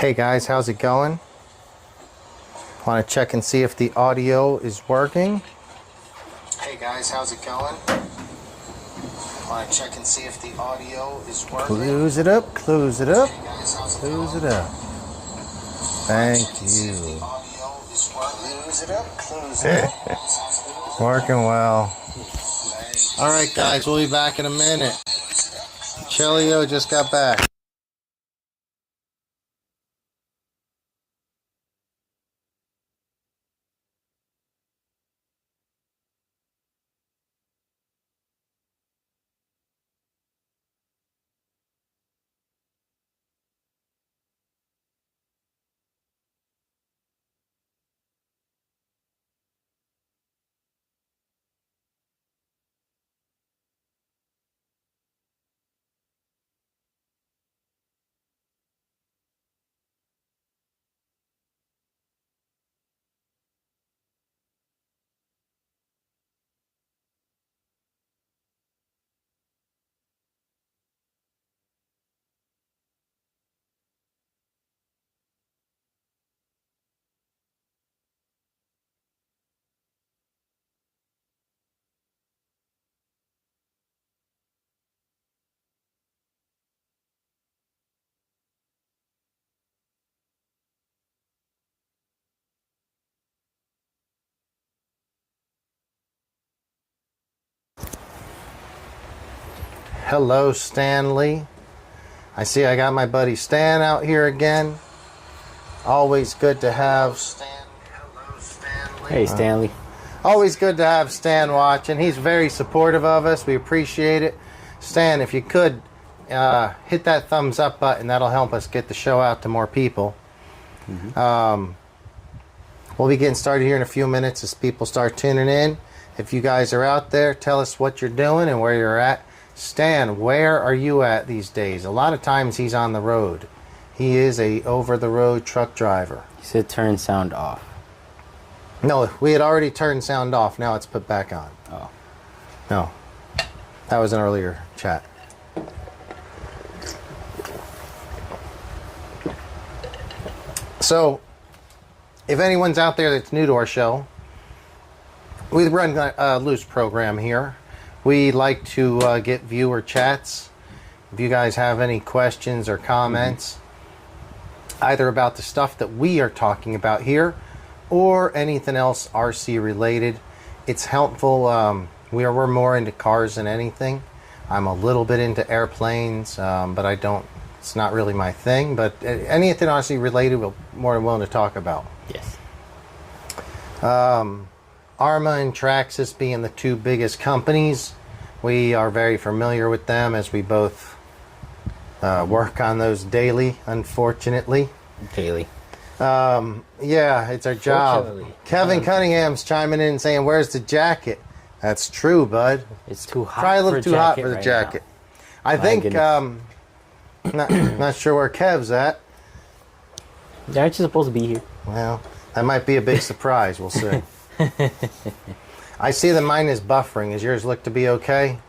Hey guys, how's it going? Want to check and see if the audio is working. Hey guys, how's it going? Want to check and see if the audio is working. Close it up, close it up, close it up. Thank you. Close it up, close it up. Working well. Alright guys, we'll be back in a minute. Chelios just got back. Hello, Stanley. I see I got my buddy Stan out here again. Always good to have Stan. Hello, Stanley. Hey, Stanley. Always good to have Stan watching. He's very supportive of us. We appreciate it. Stan, if you could hit that thumbs up button, that'll help us get the show out to more people. We'll be getting started here in a few minutes as people start tuning in. If you guys are out there, tell us what you're doing and where you're at. Stan, where are you at these days? A lot of times he's on the road. He is a over-the-road truck driver. You said turn sound off. No, we had already turned sound off. Now it's put back on. Oh. No. That was an earlier chat. So, if anyone's out there that's new to our show, we run a loose program here. We like to get viewer chats. If you guys have any questions or comments, either about the stuff that we are talking about here or anything else RC related, it's helpful. We're more into cars than anything. I'm a little bit into airplanes, but it's not really my thing. But anything RC related, we're more than willing to talk about. Yes. Arma and Traxxas being the two biggest companies, we are very familiar with them as we both work on those daily, unfortunately. Daily. Yeah, it's our job. Kevin Cunningham's chiming in saying, where's the jacket? That's true, bud. It's too hot. Probably a little too hot for the jacket. I think, not sure where Kev's at. Aren't you supposed to be here? Well, that might be a big surprise. We'll see. I see that mine is buffering. Does yours look to be okay?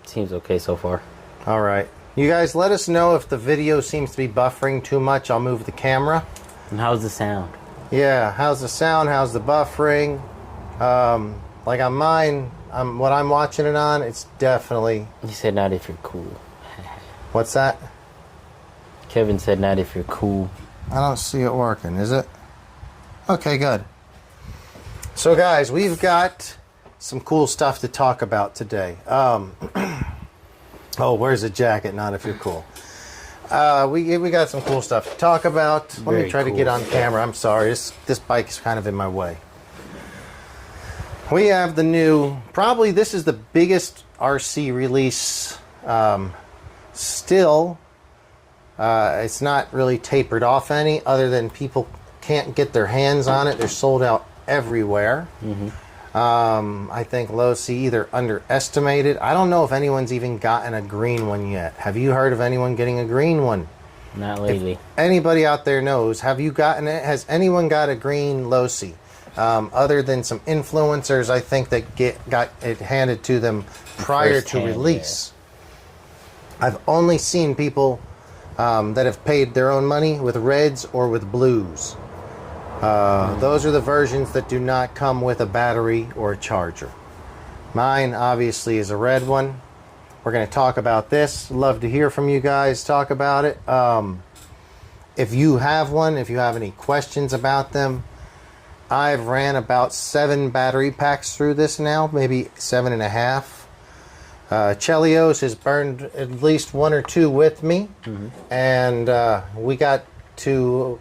Seems okay so far. All right. You guys let us know if the video seems to be buffering too much. I'll move the camera. And how's the sound? Yeah, how's the sound? How's the buffering? Like on mine, what I'm watching it on, it's definitely... You said not if you're cool. What's that? Kevin said not if you're cool. I don't see it working, is it? Okay, good. So guys, we've got some cool stuff to talk about today. Oh, where's the jacket? Not if you're cool. We got some cool stuff to talk about. Let me try to get on camera. I'm sorry, this bike is kind of in my way. We have the new, probably this is the biggest RC release still. It's not really tapered off any, other than people can't get their hands on it. They're sold out everywhere. I think Losi either underestimated. I don't know if anyone's even gotten a green one yet. Have you heard of anyone getting a green one? Not lately. If anybody out there knows, have you gotten it? Has anyone got a green Losi? Other than some influencers, I think that got it handed to them prior to release. Yeah. I've only seen people that have paid their own money with reds or with blues. Those are the versions that do not come with a battery or a charger. Mine obviously is a red one. We're going to talk about this. Love to hear from you guys. Talk about it. If you have one, if you have any questions about them, I've ran about 7 battery packs through this now, maybe 7.5. Chelios has burned at least 1 or 2 with me, and we got to.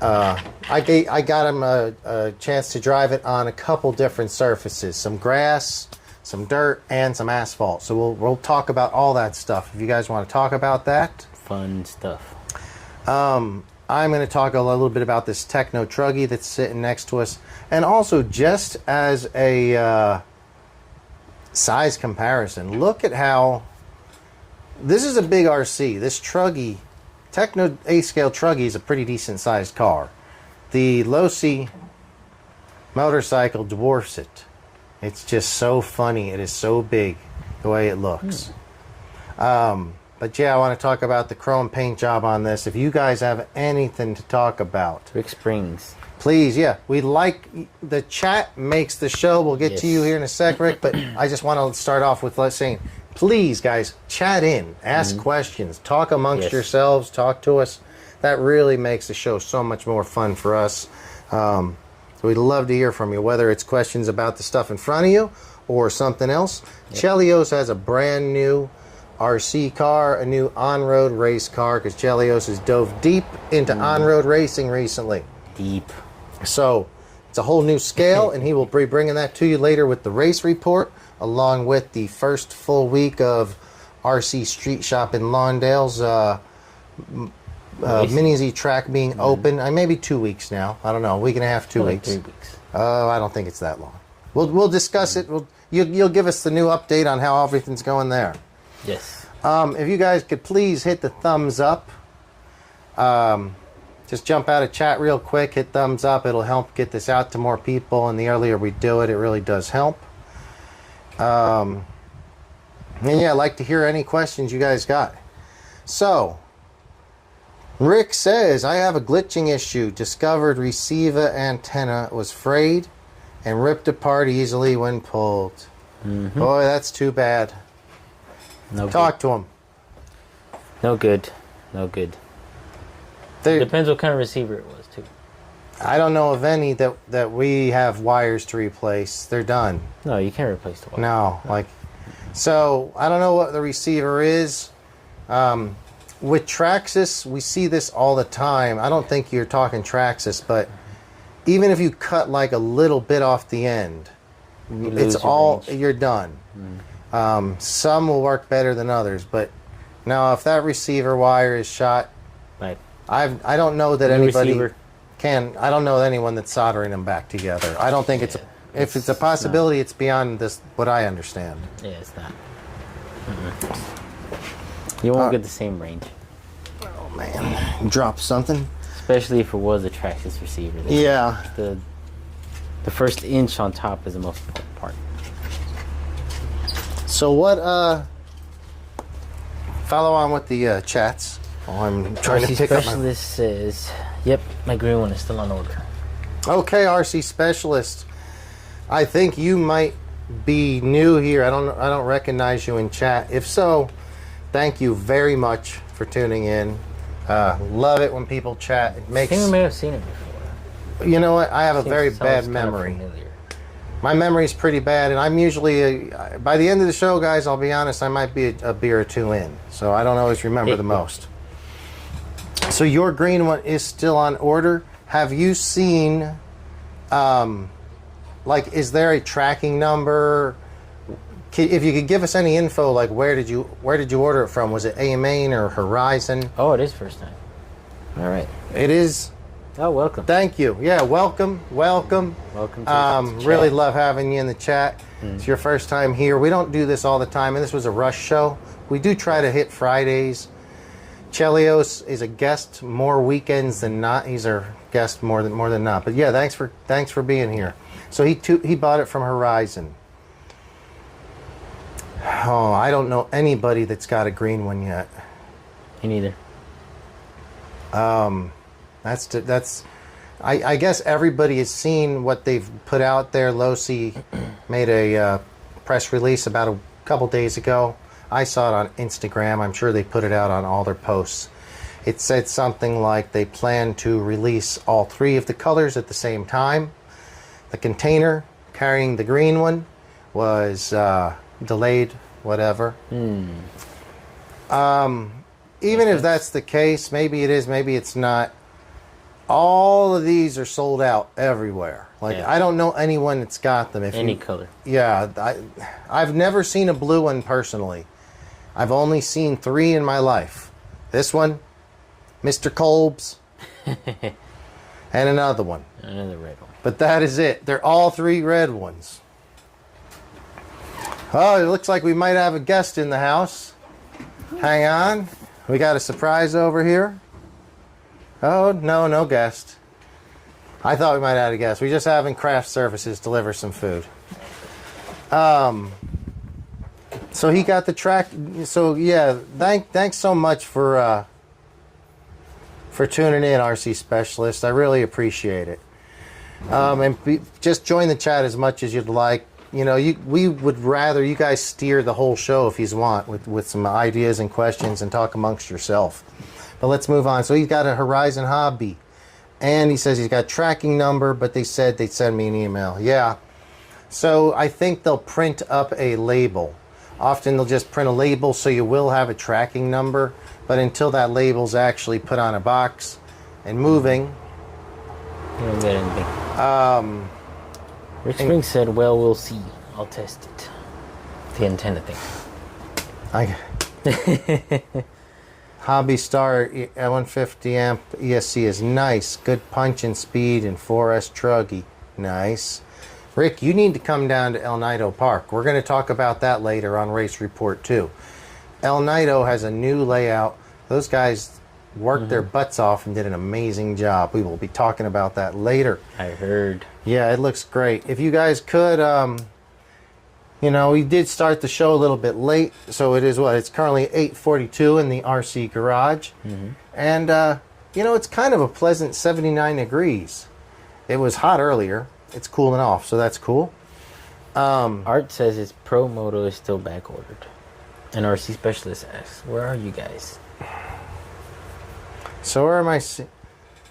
I got him a chance to drive it on a couple different surfaces, some grass, some dirt, and some asphalt. So we'll talk about all that stuff if you guys want to talk about that. Fun stuff. I'm going to talk a little bit about this Techno Truggy that's sitting next to us, and also just as a size comparison, look at how this is a big RC. This Truggy, Techno A-Scale Truggy, is a pretty decent sized car. The Losi motorcycle dwarfs it. It's just so funny. It is so big the way it looks. But yeah, I want to talk about the chrome paint job on this. If you guys have anything to talk about, Rick Springs. please, yeah. We like the chat makes the show. We'll get to you here in a sec, Rick. But I just want to start off with saying, please, guys, chat in, ask questions, talk amongst yourselves, talk to us. That really makes the show so much more fun for us. We'd love to hear from you, whether it's questions about the stuff in front of you or something else. Chelios has a brand new RC car, a new on-road race car, because Chelios has dove deep into on-road racing recently. Deep. So it's a whole new scale, and he will be bringing that to you later with the race report, along with the first full week of RC Streetshop in Lawndale's Mini-Z track being open. Maybe 2 weeks now. I don't know, a week and a half, 2 weeks. 3 weeks. I don't think it's that long. We'll discuss it. You'll give us the new update on how everything's going there. Yes. If you guys could please hit the thumbs up. Just jump out of chat real quick, hit thumbs up. It'll help get this out to more people, and the earlier we do it, it really does help. And yeah, I'd like to hear any questions you guys got. So, Rick says, I have a glitching issue. Discovered receiver antenna was frayed and ripped apart easily when pulled. Boy, that's too bad. No Talk to him. No good. No good. Depends what kind of receiver it was, too. I don't know of any that we have wires to replace. They're done. No, you can't replace the wire. No, so I don't know what the receiver is. With Traxxas, we see this all the time. I don't think you're talking Traxxas, but even if you cut like a little bit off the end, you're done. Some will work better than others, but now if that receiver wire is shot, right. I don't know that anybody can. I don't know anyone that's soldering them back together. I don't think if it's a possibility, it's beyond what I understand. Yeah, it's not. You won't get the same range. Oh man, drop something. Especially if it was a Traxxas receiver. Yeah. The first inch on top is the most important part. So what? Follow on with the chats. I'm trying RC to pick up Specialist says, "Yep, my green one is still on order." Okay, RC Specialist. I think you might be new here. I don't recognize you in chat. If so, thank you very much for tuning in. Love it when people chat. It makes. I think we may have seen it before. You know what? I have a very bad memory. My memory's pretty bad, and I'm usually by the end of the show, guys. I'll be honest. I might be a beer or two in, so I don't always remember the most. So your green one is still on order. Have you seen, is there a tracking number? If you could give us any info, like where did you order it from? Was it AMain or Horizon? Oh, it is first time. All right. It is. Oh, welcome. Thank you. Yeah, welcome. Welcome to the chat. Really love having you in the chat. It's your first time here. We don't do this all the time, and this was a rush show. We do try to hit Fridays. Chelios is a guest more weekends than not. He's our guest more than not. But yeah, thanks for being here. So he bought it from Horizon. Oh, I don't know anybody that's got a green one yet. Me neither. I guess everybody has seen what they've put out there. Losi made a press release about a couple days ago. I saw it on Instagram. I'm sure they put it out on all their posts. It said something like they plan to release all 3 of the colors at the same time. The container carrying the green one was delayed, whatever. Even if that's the case, maybe it is, maybe it's not. All of these are sold out everywhere. Like, yeah. I don't know anyone that's got them. Any color. Yeah, I've never seen a blue one personally. I've only seen 3 in my life. This one, Mr. Kolb's, and another one. Another red one. But that is it. They're all 3 red ones. Oh, it looks like we might have a guest in the house. Hang on. We got a surprise over here. Oh, no guest. I thought we might have had a guest. We're just having craft services deliver some food. So he got the track. So yeah, thanks so much for tuning in, RC Specialist. I really appreciate it. Just join the chat as much as you'd like. You know, we would rather you guys steer the whole show if you want with some ideas and questions and talk amongst yourself. But let's move on. So he's got a Horizon Hobby, and he says he's got tracking number, but they said they'd send me an email. Yeah. So I think they'll print up a label. Often they'll just print a label so you will have a tracking number, but until that label's actually put on a box and moving. You don't get anything. Rich Spring said, well, we'll see. I'll test it. The antenna thing. Hobby Star 150 amp ESC is nice. Good punch and speed and 4S truggy. Nice. Rick, you need to come down to El Nido Park. We're going to talk about that later on Race Report 2. El Nido has a new layout. Those guys worked their butts off and did an amazing job. We will be talking about that later. I heard. Yeah, it looks great. If you guys could, you know, we did start the show a little bit late, so it is what? It's currently 8:42 in the RC garage. And, you know, it's kind of a pleasant 79 degrees. It was hot earlier. It's cooling off, so that's cool. Art says his Pro Moto is still back ordered. An RC Specialist asks, where are you guys? So where am I seeing?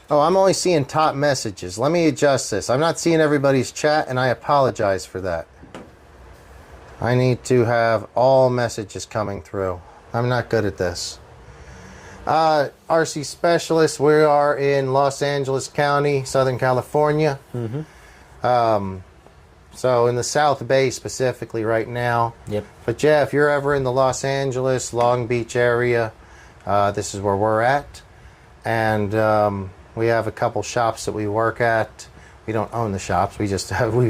Oh, I'm only seeing top messages. Let me adjust this. I'm not seeing everybody's chat, and I apologize for that. I need to have all messages coming through. I'm not good at this. RC Specialist, we are in Los Angeles County, Southern California. So in the South Bay specifically right now. Yep. But yeah, if you're ever in the Los Angeles, Long Beach area, this is where we're at. And we have a couple shops that we work at. We don't own the shops. We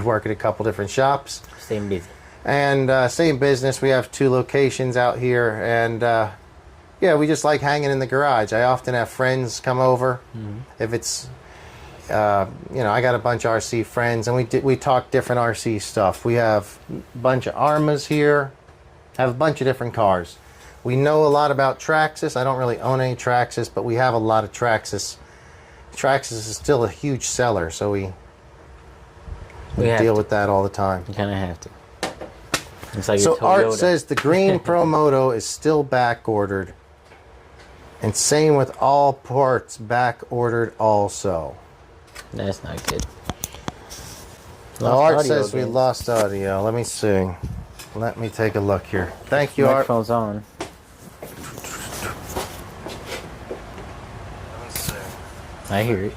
work at a couple different shops. Same busy. And same business. We have 2 locations out here. And yeah, we just like hanging in the garage. I often have friends come over. If it's, you know, I got a bunch of RC friends, and we talk different RC stuff. We have a bunch of Armas here. Have a bunch of different cars. We know a lot about Traxxas. I don't really own any Traxxas, but we have a lot of Traxxas. Traxxas is still a huge seller, so we deal with that all the time. You kind of have to. It's like So Art says the green Pro Moto is still back ordered, and same with all parts back ordered also. That's not good. Art says we lost audio. Let me see. Let me take a look here. Thank you, Art. Microphone's on. I hear it.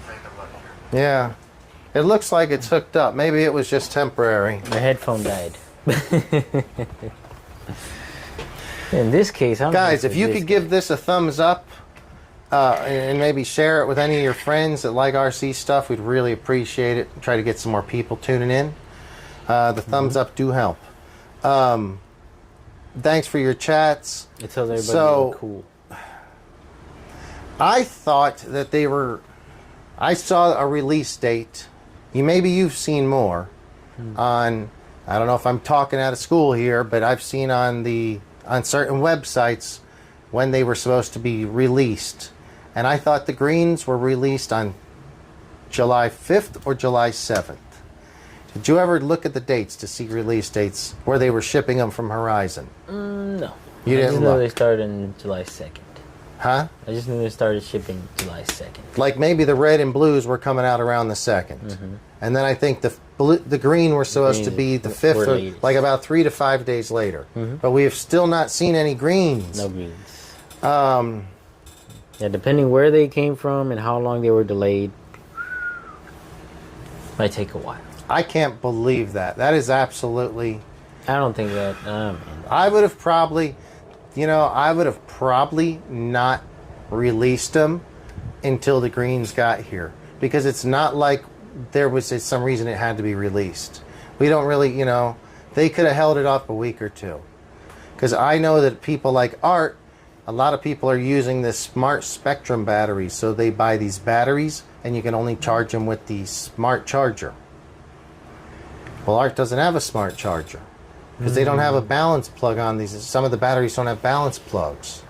Yeah. It looks like it's hooked up. Maybe it was just temporary. My headphone died. In this case, I'm guys, if you could give this a thumbs up and maybe share it with any of your friends that like RC stuff, we'd really appreciate it. Try to get some more people tuning in. The thumbs up do help. Thanks for your chats. It tells everybody so cool. I thought that they were. I saw a release date. Maybe you've seen more on. I don't know if I'm talking out of school here, but I've seen on certain websites when they were supposed to be released. And I thought the greens were released on July 5th or July 7th. Did you ever look at the dates to see release dates where they were shipping them from Horizon? No. You didn't I just know look. they started on July 2nd. Huh? I just knew they started shipping July 2nd. Like maybe the red and blues were coming out around the 2nd. And then I think the green were supposed to be the 5th, or latest. like about 3 to 5 days later. But we have still not seen any greens. No greens. Yeah, depending where they came from and how long they were delayed, might take a while. I can't believe that. That is absolutely... I don't think that... man. I would have probably... I would have probably not released them until the greens got here. Because it's not like there was some reason it had to be released. We don't really, they could have held it off a week or two. Because I know that people like Art, a lot of people are using this Smart Spectrum batteries. So they buy these batteries and you can only charge them with the smart charger. Well, Art doesn't have a smart charger. Because they don't have a balance plug on these. Some of the batteries don't have balance plugs.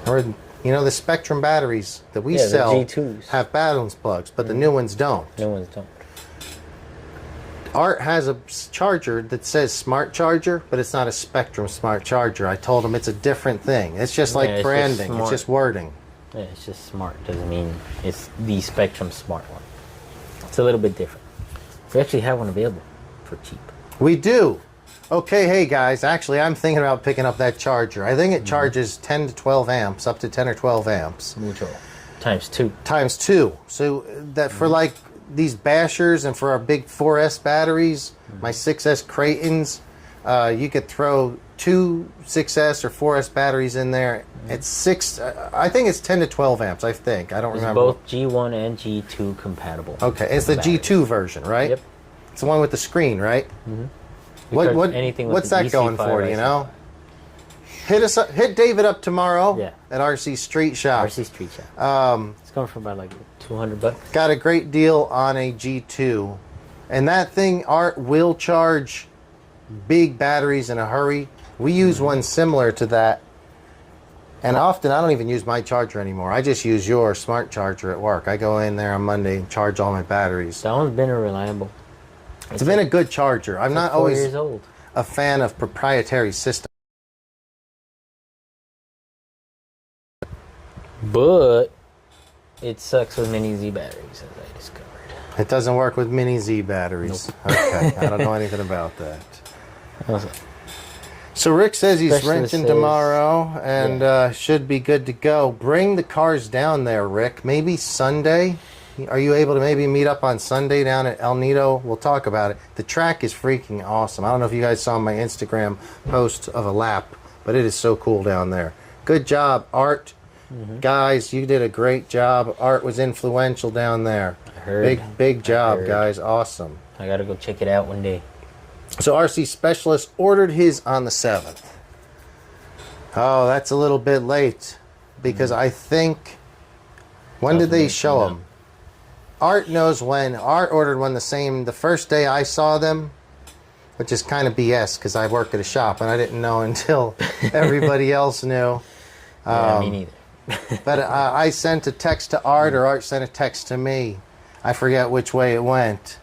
Or, the Spectrum batteries that we sell the G2s. have balance plugs, but the new ones don't. No ones don't. Art has a charger that says smart charger, but it's not a Spectrum smart charger. I told him it's a different thing. It's just like it's just branding. It's smart. just wording. Yeah, it's just smart. Doesn't mean it's the Spectrum smart one. It's a little bit different. We actually have one available for cheap. We do. Okay, hey guys, actually I'm thinking about picking up that charger. I think it charges 10 to 12 amps, up to 10 or 12 amps. Mucho. Times 2. Times 2. So that for like these bashers and for our big 4S batteries, my 6S Creightons, you could throw 2 6S or 4S batteries in there. It's I think it's 10 to 12 amps, I think. I don't It's remember. both G1 and G2 compatible. Okay, it's the batteries. G2 version, right? Yep. It's the one with the screen, right? Anything with What's the that DC going for? IC. Do you know? Hit David up tomorrow Yeah. at RC Street Shop. RC Streetshop. It's going for about like $200. Got a great deal on a G2, and that thing Art will charge big batteries in a hurry. We use one similar to that, and often I don't even use my charger anymore. I just use your smart charger at work. I go in there on Monday and charge all my batteries. That one's been reliable. It's been a good charger. I'm not 4 always years old. a fan of proprietary systems. But it sucks with mini Z batteries, as I discovered. It doesn't work with mini Z batteries. Okay, I don't know anything about that. Also, So Rick says he's Specialist renting says- tomorrow and should be good to go. Bring the cars down there, Rick. Maybe Sunday. Are you able to maybe meet up on Sunday down at El Nido? We'll talk about it. The track is freaking awesome. I don't know if you guys saw my Instagram post of a lap, but it is so cool down there. Good job, Art. Guys, you did a great job. Art was influential down there. I heard. Big job, heard. guys. Awesome. I gotta go check it out one day. So RC Specialist ordered his on the 7th. Oh, that's a little bit late because I think... When did they show them? Art knows when. Art ordered one the first day I saw them, which is kind of BS because I work at a shop and I didn't know until everybody else knew. Yeah, me neither. But I sent a text to Art, or Art sent a text to me. I forget which way it went.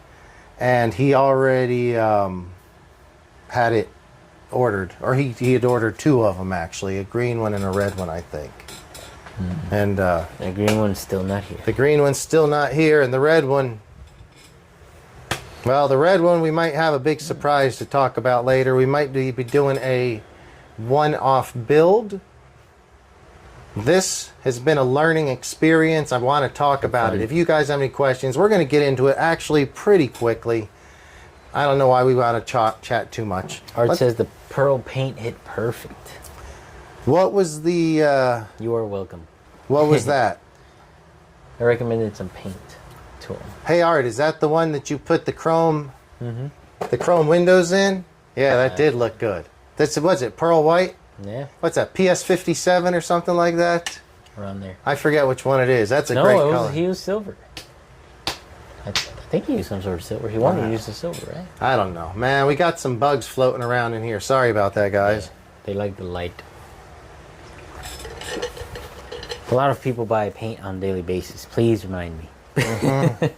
And he already had it ordered. Or he had ordered 2 of them, actually. A green one and a red one, I think. And The green one's still not here. the green one's still not here. And the red one... Well, the red one we might have a big surprise to talk about later. We might be doing a one-off build. This has been a learning experience. I want to talk about it. If you guys have any questions, we're going to get into it actually pretty quickly. I don't know why we want to chat too much. Art says the pearl paint hit perfect. What was the... You are welcome. what was that? I recommended some paint to him. Hey, Art, is that the one that you put the chrome... the chrome windows in? Yeah, that did look good. That's, what's it, pearl white? Yeah, What's that, PS57 or something like that? around there. I forget which one it is. That's a No, great it was, color. he used silver. I think he used some sort of silver. He wanted to use the silver, right? I don't know. Man, we got some bugs floating around in here. Sorry about that, guys. They like the light. A lot of people buy paint on a daily basis. Please remind me. Let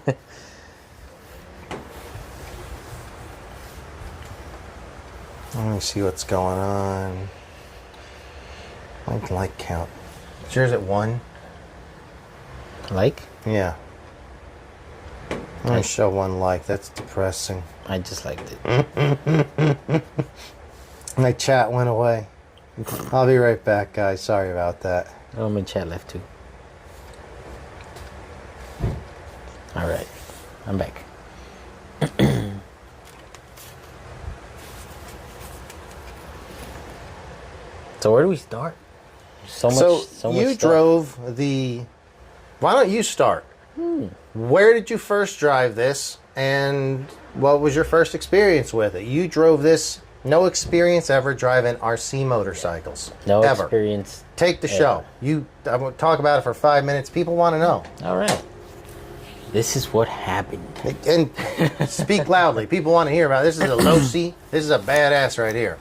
me see what's going on. Like count. Is yours at 1? Like? Yeah. I'm gonna show 1 like. That's depressing. I just liked it. My chat went away. I'll be right back, guys. Sorry about that. Oh, my chat left too. Alright. I'm back. So where do we start? So much you stuff. drove the... Why don't you start? Where did you first drive this, and what was your first experience with it? You drove this, no experience ever driving RC motorcycles. No ever. experience. Take the show. I won't talk about it for 5 minutes. People want to know. All right. This is what happened. And speak loudly. People want to hear about it. This is a Losi. This is a badass right here.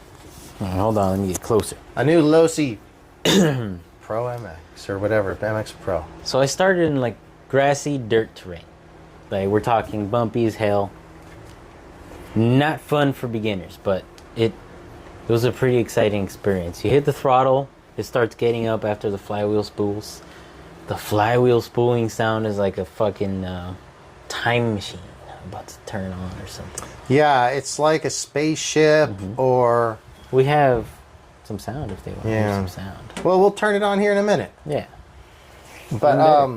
Hold on, let me get closer. A new Losi Pro MX or whatever, MX Pro. So I started in like grassy dirt terrain. Like we're talking bumpy as hell. Not fun for beginners, but it was a pretty exciting experience. You hit the throttle, it starts getting up after the flywheel spools. The flywheel spooling sound is like a fucking time machine about to turn on or something. Yeah, it's like a spaceship or... We have some sound if they want to hear some sound. Well, we'll turn it on here in a minute. Yeah. But,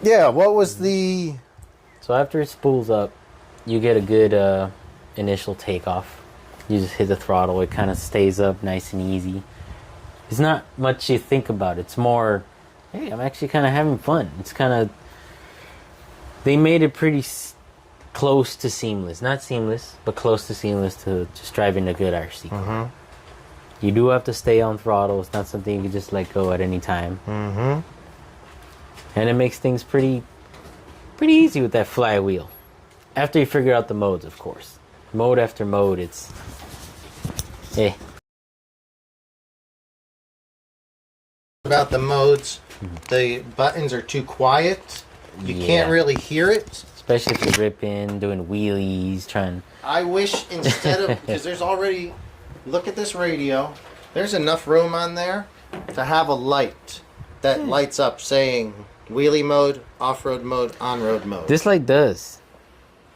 yeah, what was the... So after it spools up, you get a good initial takeoff. You just hit the throttle. It kind of stays up nice and easy. It's not much you think about. It's more, hey, I'm actually kind of having fun. It's kind of... They made it pretty close to seamless. Not seamless, but close to seamless to just driving a good RC. You do have to stay on throttle. It's not something you can just let go at any time. And it makes things pretty easy with that flywheel. After you figure out the modes, of course. Mode after mode, it's... Eh. About the modes, the buttons are too quiet. You can't really hear it. Especially if you're ripping, doing wheelies, trying... I wish instead of... Because there's already... Look at this radio. There's enough room on there to have a light that lights up saying wheelie mode, off-road mode, on-road mode. This light does.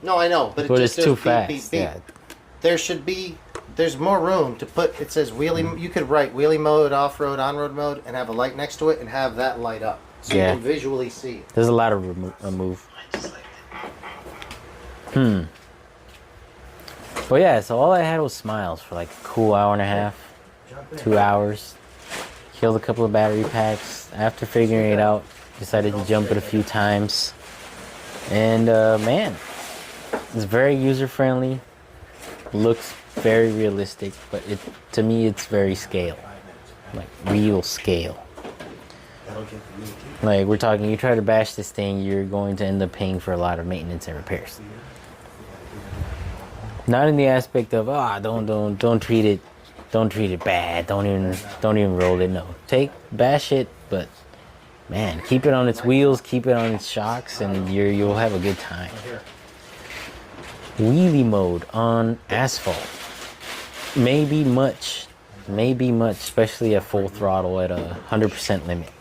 No, I know, but It's just too beep, fast. beep, beep. Yeah. There should be... There's more room to put... It says wheelie... You could write wheelie mode, off-road, on-road mode, and have a light next to it and have that light up. So you can visually see it. There's a lot of remove. But yeah, so all I had was smiles for like a cool hour and a half, 2 hours. Killed a couple of battery packs. After figuring it out, decided to jump it a few times. And man, it's very user-friendly. Looks very realistic, but to me it's very scale. Like real scale. Like we're talking, you try to bash this thing, you're going to end up paying for a lot of maintenance and repairs. Not in the aspect of don't treat it bad, don't even roll it. No, bash it, but man, keep it on its wheels, keep it on its shocks, and you'll have a good time. Wheelie mode on asphalt, maybe much, especially at full throttle at 100% limit.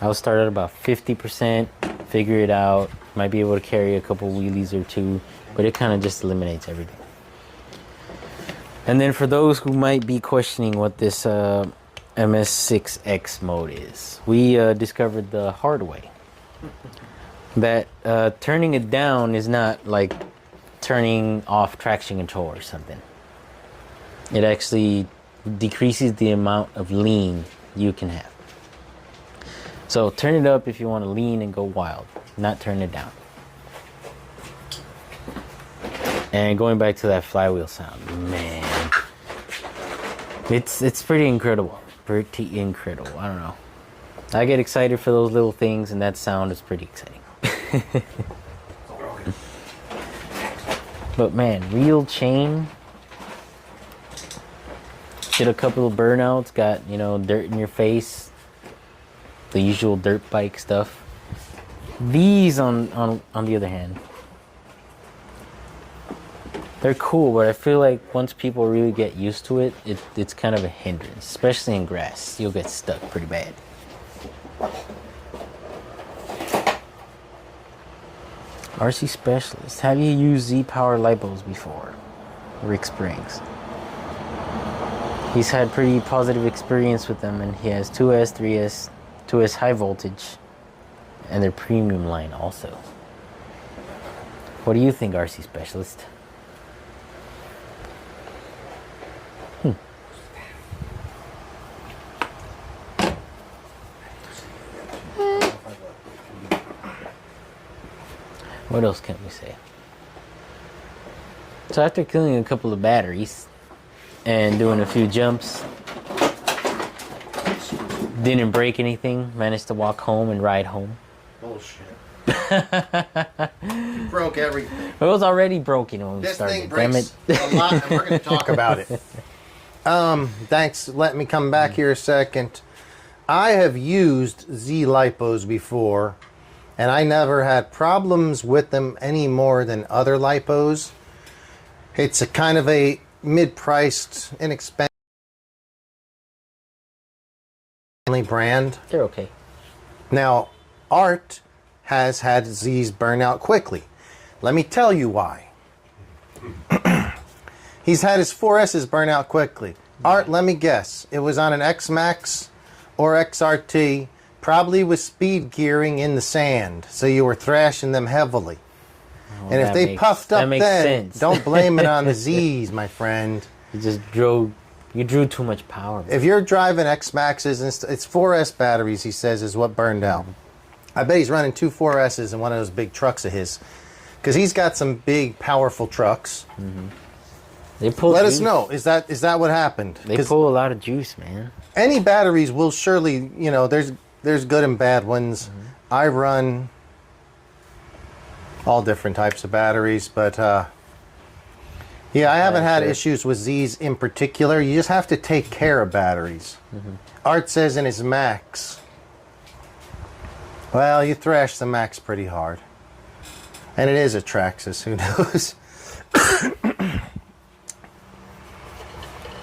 I'll start at about 50%, figure it out, might be able to carry a couple wheelies or two, but it kind of just eliminates everything. And then for those who might be questioning what this MS6X mode is, we discovered the hard way that turning it down is not like turning off traction control or something. It actually decreases the amount of lean you can have. So turn it up if you want to lean and go wild, not turn it down. And going back to that flywheel sound, man, it's pretty incredible. Pretty incredible. I don't know. I get excited for those little things, and that sound is pretty exciting. But man, real chain. Get a couple of burnouts, got, you know, dirt in your face, the usual dirt bike stuff. These on the other hand, they're cool, but I feel like once people really get used to it, it's kind of a hindrance, especially in grass. You'll get stuck pretty bad. RC Specialist, have you used Z-Power lipos before? Rick Springs. He's had pretty positive experience with them, and he has 2S, 3S, 2S high voltage, and their premium line also. What do you think, RC Specialist? What else can we say? So after killing a couple of batteries and doing a few jumps, didn't break anything, managed to walk home and ride home. Bullshit. You broke everything. It was already broken when we This started. thing breaks a lot, and we're going to talk about it. Thanks. Let me come back here a second. I have used Z lipos before, and I never had problems with them any more than other lipos. It's a kind of a mid-priced, inexpensive brand. They're okay. Now, Art has had Z's burn out quickly. Let me tell you why. He's had his 4S's burn out quickly. Art, let me guess. It was on an X-Max or XRT, probably with speed gearing in the sand, so you were thrashing them heavily. Well, and if they puffed up then, sense. don't blame it on the Z's, my friend. You drew too much power. If you're driving X-Maxes, it's 4S batteries, he says, is what burned out. I bet he's running 2 4S's in one of those big trucks of his, because he's got some big, powerful trucks. Mm-hmm. They pull Let juice. us know. Is that what happened? They pull a lot of juice, man. Any batteries will surely, you know, there's good and bad ones. Mm-hmm. I run all different types of batteries, but yeah, I haven't had issues with Z's in particular. You just have to take care of batteries. Mm-hmm. Art says in his Max, well, you thrash the Max pretty hard. And it is a Traxxas, who knows?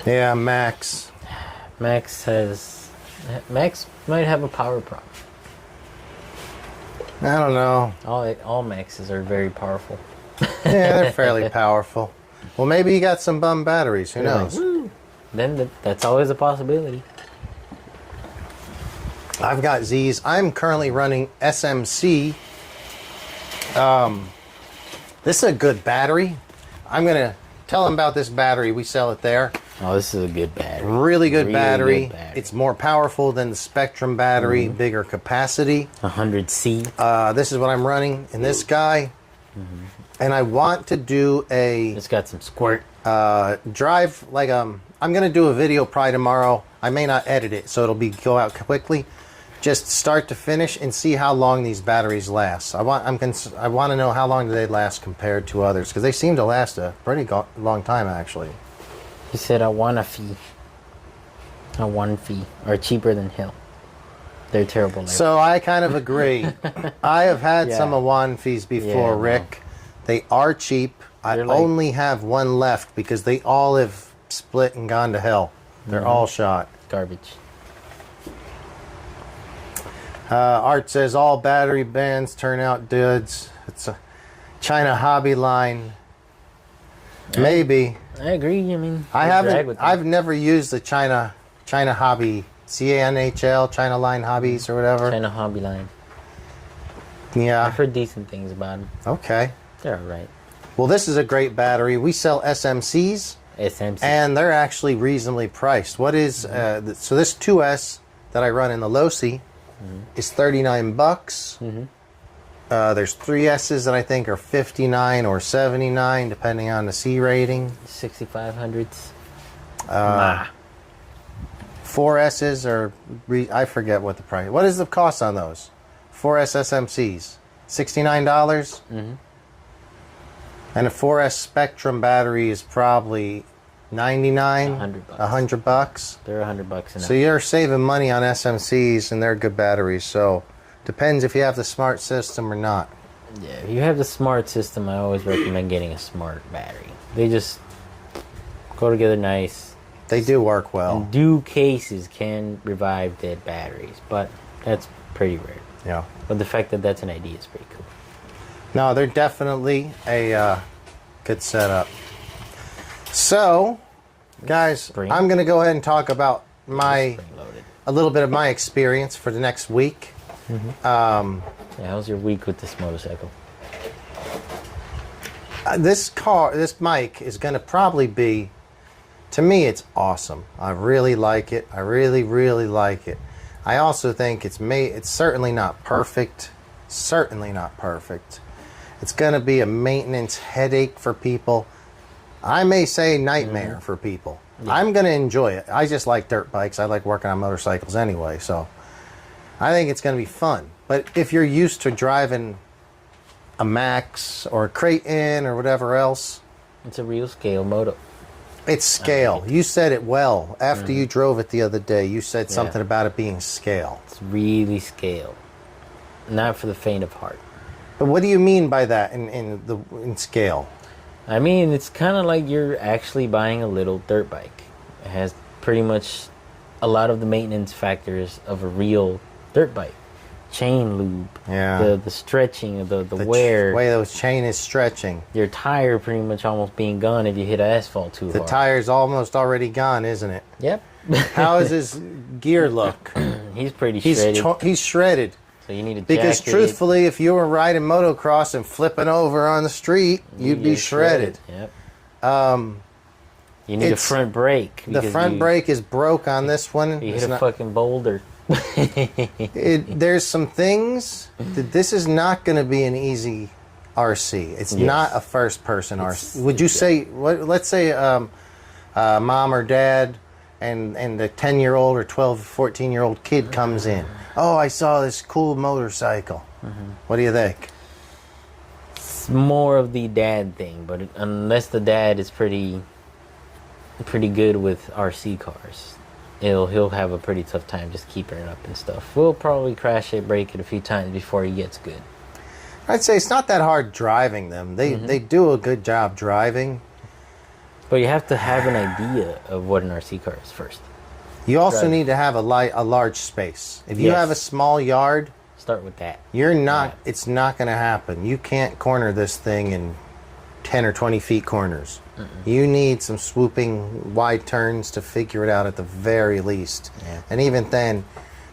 Yeah, Max. Max might have a power problem. I don't know. All Maxes are very powerful. Yeah, they're fairly powerful. Well, maybe you got some bum batteries. Who knows? Then that's always a possibility. I've got Z's. I'm currently running SMC. This is a good battery. I'm going to tell them about this battery. We sell it there. Oh, this is a good battery. Really good battery. It's more powerful than the Spectrum battery, bigger capacity. 100C. This is what I'm running in this guy. And I want to do It's got some squirt. drive, like I'm going to do a video probably tomorrow. I may not edit it, so it'll go out quickly. Just start to finish and see how long these batteries last. I want to know how long do they last compared to others, because they seem to last a pretty long time actually. He said, I want a fee. Or cheaper than Hill. They're terrible. So I kind of agree. I have had some Awan fees before, Rick. They are cheap. I only have one left because they all have split and gone to hell. They're all shot. Garbage. Art says all battery bands turn out duds. It's a China hobby line. Maybe. I agree. I mean, I've never used the China hobby, CANHL, China Line Hobbies or whatever. China Hobby Line. Yeah. I've heard decent things about them. Okay. They're all right. Well, this is a great battery. We sell SMCs. And they're actually reasonably priced. What is so this 2S that I run in the Losi is $39. There's 3S's that I think are $59 or $79 depending on the C rating. 6500s. 4S's are I forget what the price. What is the cost on those? 4S SMCs, $69. And a 4S Spectrum battery is probably $99, $100. $100. They're $100 an So you're saving money on SMCs, and they're good batteries. So depends if you have the smart system or not. Yeah, if you have the smart system, I always recommend getting a smart battery. They just go together nice. They do work well. And do cases can revive dead batteries, but that's pretty rare. Yeah. But the fact that that's an idea is pretty cool. No, they're definitely a good setup. So, guys, I'm going to go ahead and talk about a little bit of my experience for the next week. Yeah, how's your week with this motorcycle? This mic is going to probably be, to me, it's awesome. I really like it. I really, really like it. I also think it's certainly not perfect. Certainly not perfect. It's going to be a maintenance headache for people. I may say nightmare for people. Yeah. I'm going to enjoy it. I just like dirt bikes. I like working on motorcycles anyway, so I think it's going to be fun. But if you're used to driving a Max or a Creighton or whatever else, it's a real scale moto. It's scale. You said it well after you drove it the other day. You said something about it being scale. It's really scale. Not for the faint of heart. But what do you mean by that in scale? I mean, it's kind of like you're actually buying a little dirt bike. It has pretty much a lot of the maintenance factors of a real dirt bike. Chain lube, the stretching, the wear. The way those chain is stretching. Your tire pretty much almost being gone if you hit asphalt too hard. The tire's almost already gone, isn't it? Yep. How does his gear look? He's pretty shredded. He's shredded. So you need a because truthfully, if you were riding motocross and flipping over on the street, you'd be shredded. Yep. You need a front brake. The front brake is broke on this one. You hit a fucking boulder. There's some things that this is not going to be an easy RC. It's not a first-person RC. Would you say? Let's say mom or dad and the 10-year-old or 12, 14-year-old kid comes in. Oh, I saw this cool motorcycle. What do you think? It's more of the dad thing, but unless the dad is pretty good with RC cars, he'll have a pretty tough time just keeping it up and stuff. We'll probably crash it, break it a few times before he gets good. I'd say it's not that hard driving them. They do a good job driving. But you have to have an idea of what an RC car is first. You also need to have a large space. If you have a small yard, start with that. It's not going to happen. You can't corner this thing in 10 or 20 feet corners. You need some swooping wide turns to figure it out at the very least. And even then,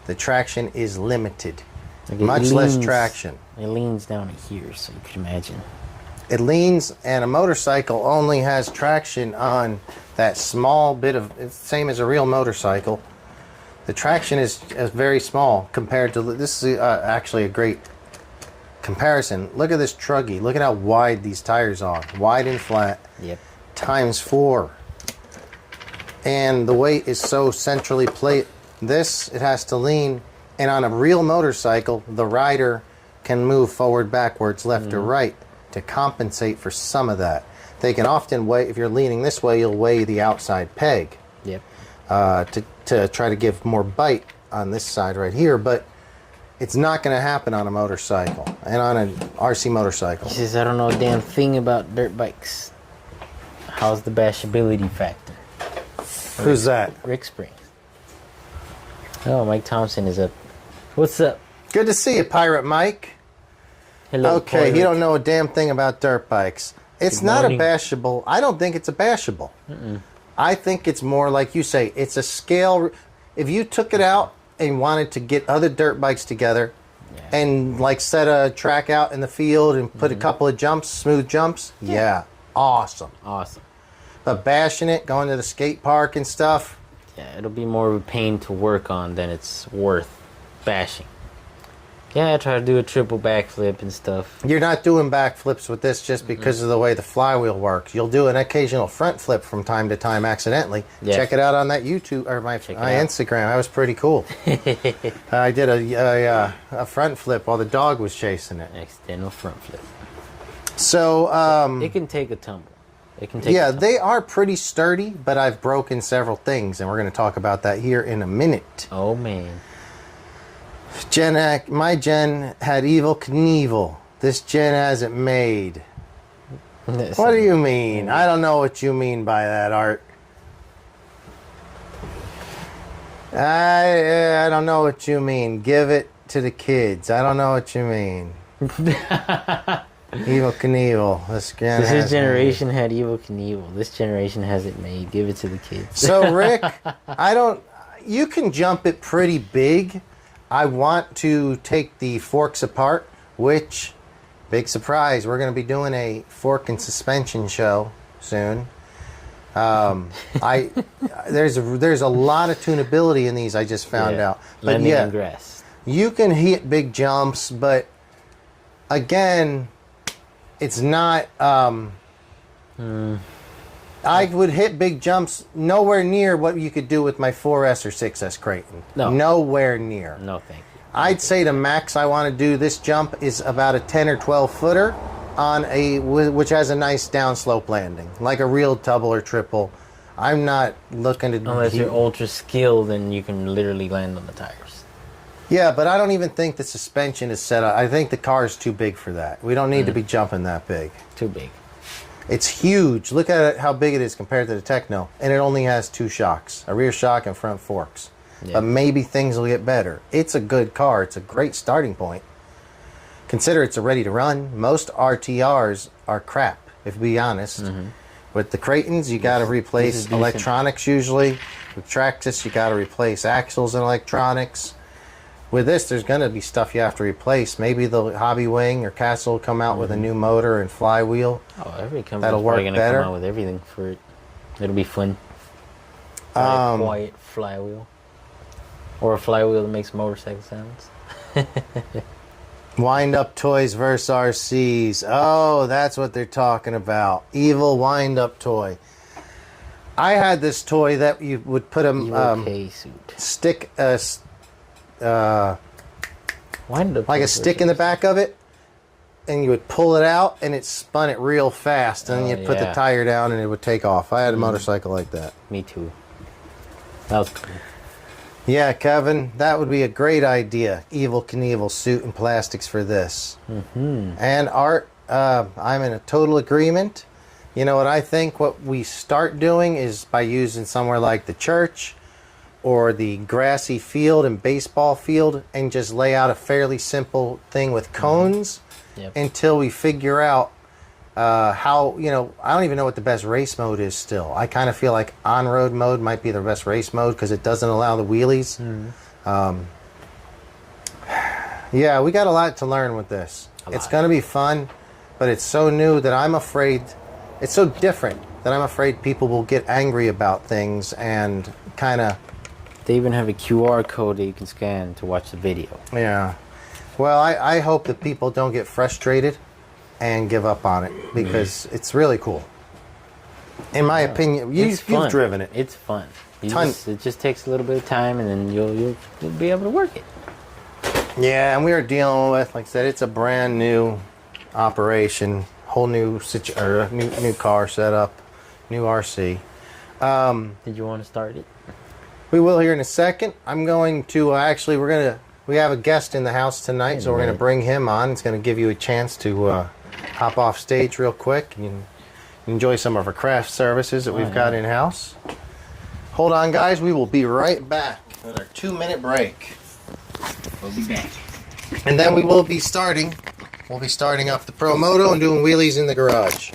the traction is limited. Much less traction. It leans down here, so you can imagine. It leans, and a motorcycle only has traction on that small bit of, it's the same as a real motorcycle. The traction is very small compared to, this is actually a great comparison. Look at this truggy. Look at how wide these tires are. Wide and flat. Yep. Times 4. And the weight is so centrally placed. It has to lean. And on a real motorcycle, the rider can move forward, backwards, left or right to compensate for some of that. They can often weigh, if you're leaning this way, you'll weigh the outside peg. Yep. To try to give more bite on this side right here, but it's not going to happen on a motorcycle and on an RC motorcycle. He says, I don't know a damn thing about dirt bikes. How's the bashability factor? Who's that? Rick Springs. Oh, Mike Thompson is up. What's up? Good to see you, Pirate Mike. Hello. Okay, you don't know a damn thing about dirt bikes. It's not a bashable. I don't think it's a bashable. I think it's more like you say. It's a scale. If you took it out and wanted to get other dirt bikes together and like set a track out in the field and put a couple of jumps, smooth jumps, awesome. Awesome. But bashing it, going to the skate park and stuff. Yeah, it'll be more of a pain to work on than it's worth bashing. Yeah, I try to do a triple backflip and stuff. You're not doing backflips with this just because of the way the flywheel works. You'll do an occasional front flip from time to time accidentally. Yes. Check it out on that YouTube or my Instagram. That was pretty cool. I did a front flip while the dog was chasing it. Accidental front flip. So It can take a tumble. It can take. Yeah, they are pretty sturdy, but I've broken several things, and we're going to talk about that here in a minute. Oh man. My gen had Evil Knievel. This gen has it made. What do you mean? I don't know what you mean by that, Art. I don't know what you mean. Give it to the kids. I don't know what you mean. Evil Knievel. This generation had Evil Knievel. This generation has it made. Give it to the kids. So, Rick, you can jump it pretty big. I want to take the forks apart, which, big surprise, we're going to be doing a fork and suspension show soon. There's a lot of tunability in these. I just found out. But lemon and grass. You can hit big jumps, but again, it's not. I would hit big jumps nowhere near what you could do with my 4S or 6S Creighton. No. Nowhere near. No, thank you. I'd say the max I want to do this jump is about a 10 or 12 footer on which has a nice downslope landing, like a real double or triple. I'm not looking to... Unless you're ultra skilled and you can literally land on the tires. Yeah, but I don't even think the suspension is set up. I think the car is too big for that. We don't need to be jumping that big. Too big. It's huge. Look at it, how big it is compared to the Techno. And it only has 2 shocks, a rear shock and front forks. Yeah. But maybe things will get better. It's a good car. It's a great starting point. Consider it's a ready to run. Most RTRs are crap, if we be honest. With the Creightons, you got to replace electronics usually. With Traxxas, you got to replace axles and electronics. With this, there's going to be stuff you have to replace. Maybe the Hobby Wing or Castle will come out with a new motor and flywheel. Oh, every company's that'll work probably going to better. come out with everything for it. It'll be fun. A quiet flywheel. Or a flywheel that makes motorcycle sounds. Wind-up toys versus RCs. Oh, that's what they're talking about. Evil wind-up toy. I had this toy that you would put a stick... like a stick in the back of it, and you would pull it out and it spun it real fast, and then you'd put the tire down and it would take off. I had a motorcycle like that. Me too. That was cool. Yeah, Kevin, that would be a great idea. Evil Knievel suit and plastics for this. And Art, I'm in a total agreement. You know what I think what we start doing is by using somewhere like the church or the grassy field and baseball field and just lay out a fairly simple thing with cones until we figure out how, I don't even know what the best race mode is still. I kind of feel like on-road mode might be the best race mode because it doesn't allow the wheelies. Yeah, we got a lot to learn with this. It's going to be fun, but it's so new that I'm afraid, it's so different that I'm afraid people will get angry about things and kind of... They even have a QR code that you can scan to watch the video. Yeah. Well, I hope that people don't get frustrated and give up on it because it's really cool. In my opinion, you've driven it. It's fun. It just takes a little bit of time, and then you'll be able to work it. Yeah, and we were dealing with, like I said, it's a brand new operation, whole new new car setup, new RC. Did you want to start it? We will here in a second. I'm going to we have a guest in the house tonight, so we're going to bring him on. It's going to give you a chance to hop off stage real quick and enjoy some of our craft services that we've got in-house. Hold on, guys. We will be right back with our 2-minute break. We'll be back. And then we will be starting. We'll be starting up the Pro Moto and doing wheelies in the garage.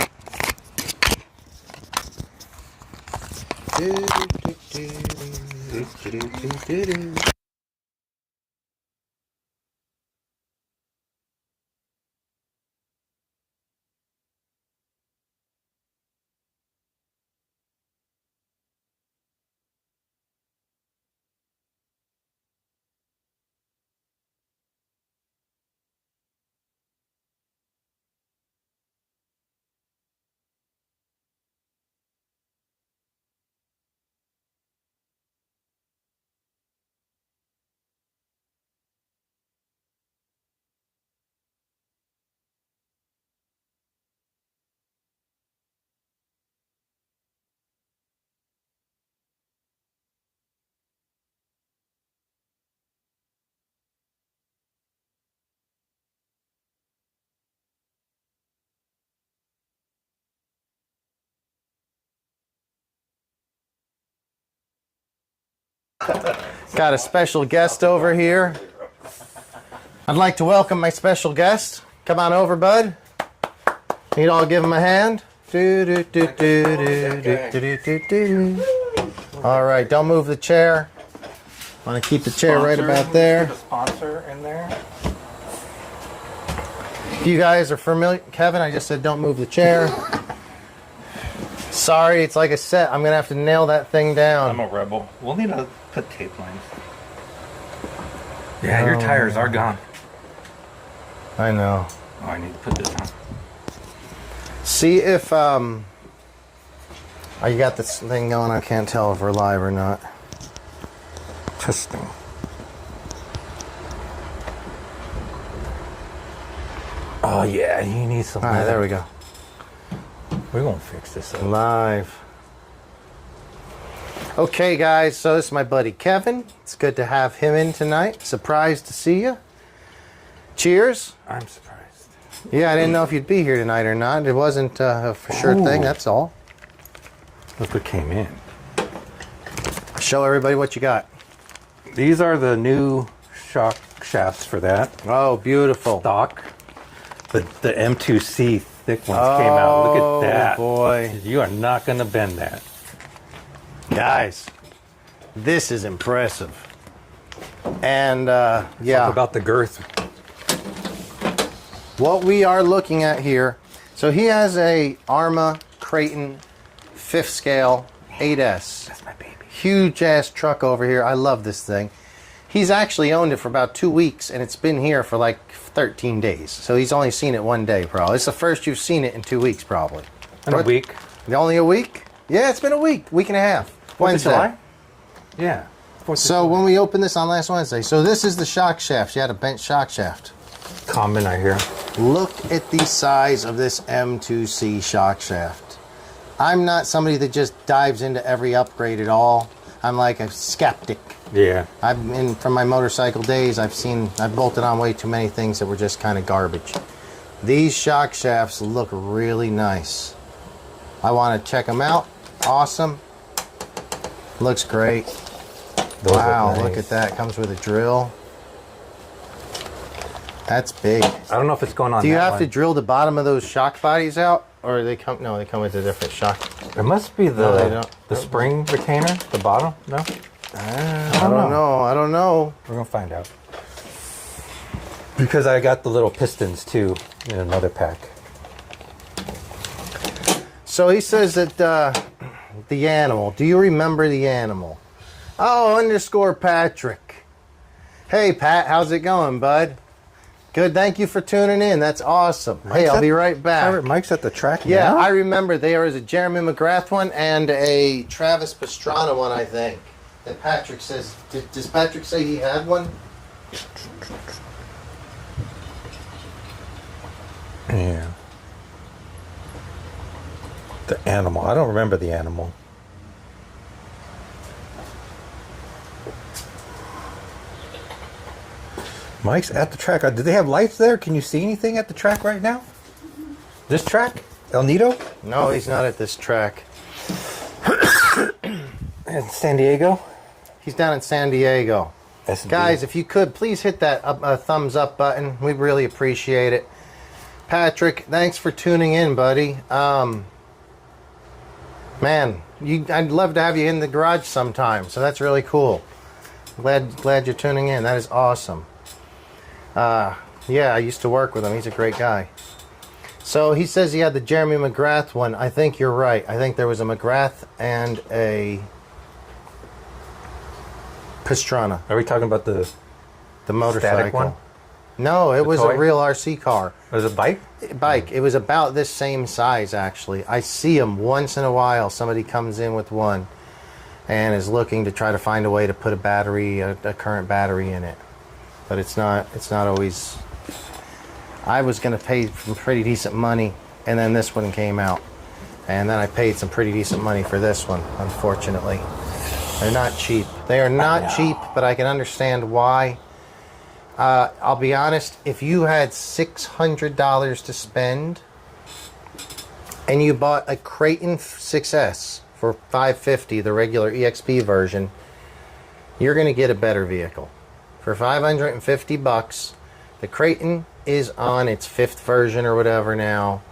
Got a special guest over here. I'd like to welcome my special guest. Come on over, bud. Need all give him a hand. All right, don't move the chair. Want to keep the chair right about there. Put a sponsor in there. If you guys are familiar, Kevin, I just said don't move the chair. Sorry, it's like a set. I'm gonna have to nail that thing down. I'm a rebel. We'll need to put tape lines. Yeah, your tires are gone. I know. Oh, I need to put this on. See if oh, you got this thing going. I can't tell if we're live or not. Testing. Oh yeah, you need some. All right, there we go. We're gonna fix this up. Live. Okay, guys. So this is my buddy Kevin. It's good to have him in tonight. Surprised to see you. Cheers. I'm surprised. Yeah, I didn't know if you'd be here tonight or not. It wasn't a for sure thing. That's all. Look what came in. Show everybody what you got. These are the new shock shafts for that Oh, beautiful. stock. The M2C thick ones came out. Look at that. Boy. You are not gonna bend that. Guys, this is impressive. And yeah, Talk about the girth. what we are looking at here. So he has a Arma Creighton 5th scale 8S. That's my baby. Huge ass truck over here. I love this thing. He's actually owned it for about 2 weeks, and it's been here for like 13 days. So he's only seen it one day, probably. It's the first you've seen it in 2 weeks, probably. In a week. Only a week? Yeah, it's been a week and a half. 4th of July? Yeah. 4th of So when we opened this on last Wednesday, so this is the shock shaft. She had a bent shock shaft. Comment I hear. Look at the size of this M2C shock shaft. I'm not somebody that just dives into every upgrade at all. I'm like a skeptic. Yeah. From my motorcycle days, I've bolted on way too many things that were just kind of garbage. These shock shafts look really nice. I want to check them out. Awesome. Looks great. Those Wow, look nice. look at that. Comes with a drill. That's big. I don't know if it's going on. Do you that have one. to drill the bottom of those shock bodies out? Or they come? No, they come with a different shock. It must be No, they the don't. spring retainer, the bottom. No, I don't know. I don't know. we're gonna find out. Because I got the little pistons too in another pack. So he says that the animal. Do you remember the animal? Oh, _Patrick. Hey, Pat, how's it going, bud? Good. Thank you for tuning in. That's awesome. Hey, I'll be right back. Mike's at the track. Yeah, now? I remember there was a Jeremy McGrath one and a Travis Pastrana one, I think. That Patrick says. Does Patrick say he had one? Yeah. The animal. I don't remember the animal. Mike's at the track. Do they have lights there? Can you see anything at the track right now? This track? El Nido? No, he's not at this track. In San Diego? He's down in San Diego. SB. Guys, if you could, please hit that thumbs up button. We'd really appreciate it. Patrick, thanks for tuning in, buddy. Man, I'd love to have you in the garage sometime, so that's really cool. Glad you're tuning in. That is awesome. Yeah, I used to work with him. He's a great guy. So he says he had the Jeremy McGrath one. I think you're right. I think there was a McGrath and a Pastrana. Are we talking about the motorcycle one? No, it was toy? a real RC car. Was it a bike? Bike. It was about this same size, actually. I see them once in a while. Somebody comes in with one and is looking to try to find a way to put a battery, a current battery in it. But it's not always. I was going to pay some pretty decent money, and then this one came out. And then I paid some pretty decent money for this one, unfortunately. They're not cheap. They are not cheap, but I can understand why. I'll be honest, if you had $600 to spend and you bought a Creighton 6S for $550, the regular EXP version, you're going to get a better vehicle. For $550, the Creighton is on its 5th version or whatever now.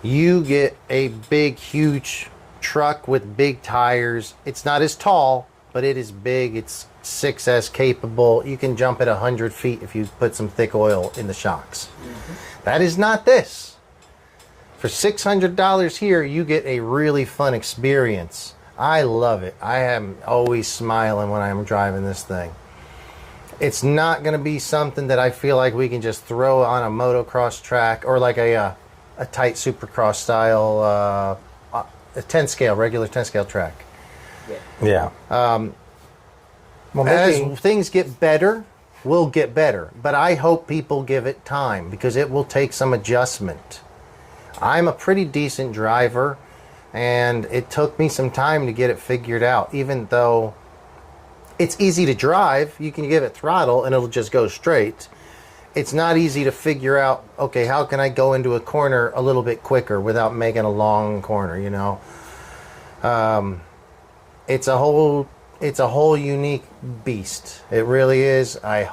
You get a big, huge truck with big tires. It's not as tall, but it is big. It's 6S capable. You can jump at 100 feet if you put some thick oil in the shocks. That is not this. For $600 here, you get a really fun experience. I love it. I am always smiling when I'm driving this thing. It's not going to be something that I feel like we can just throw on a motocross track or like a tight supercross style, a 10 scale, regular 10 scale track. Yeah. Well, as things get better, we'll get better. But I hope people give it time because it will take some adjustment. I'm a pretty decent driver, and it took me some time to get it figured out. Even though it's easy to drive, you can give it throttle and it'll just go straight. It's not easy to figure out, okay, how can I go into a corner a little bit quicker without making a long corner, you know? It's a whole unique beast. It really is. I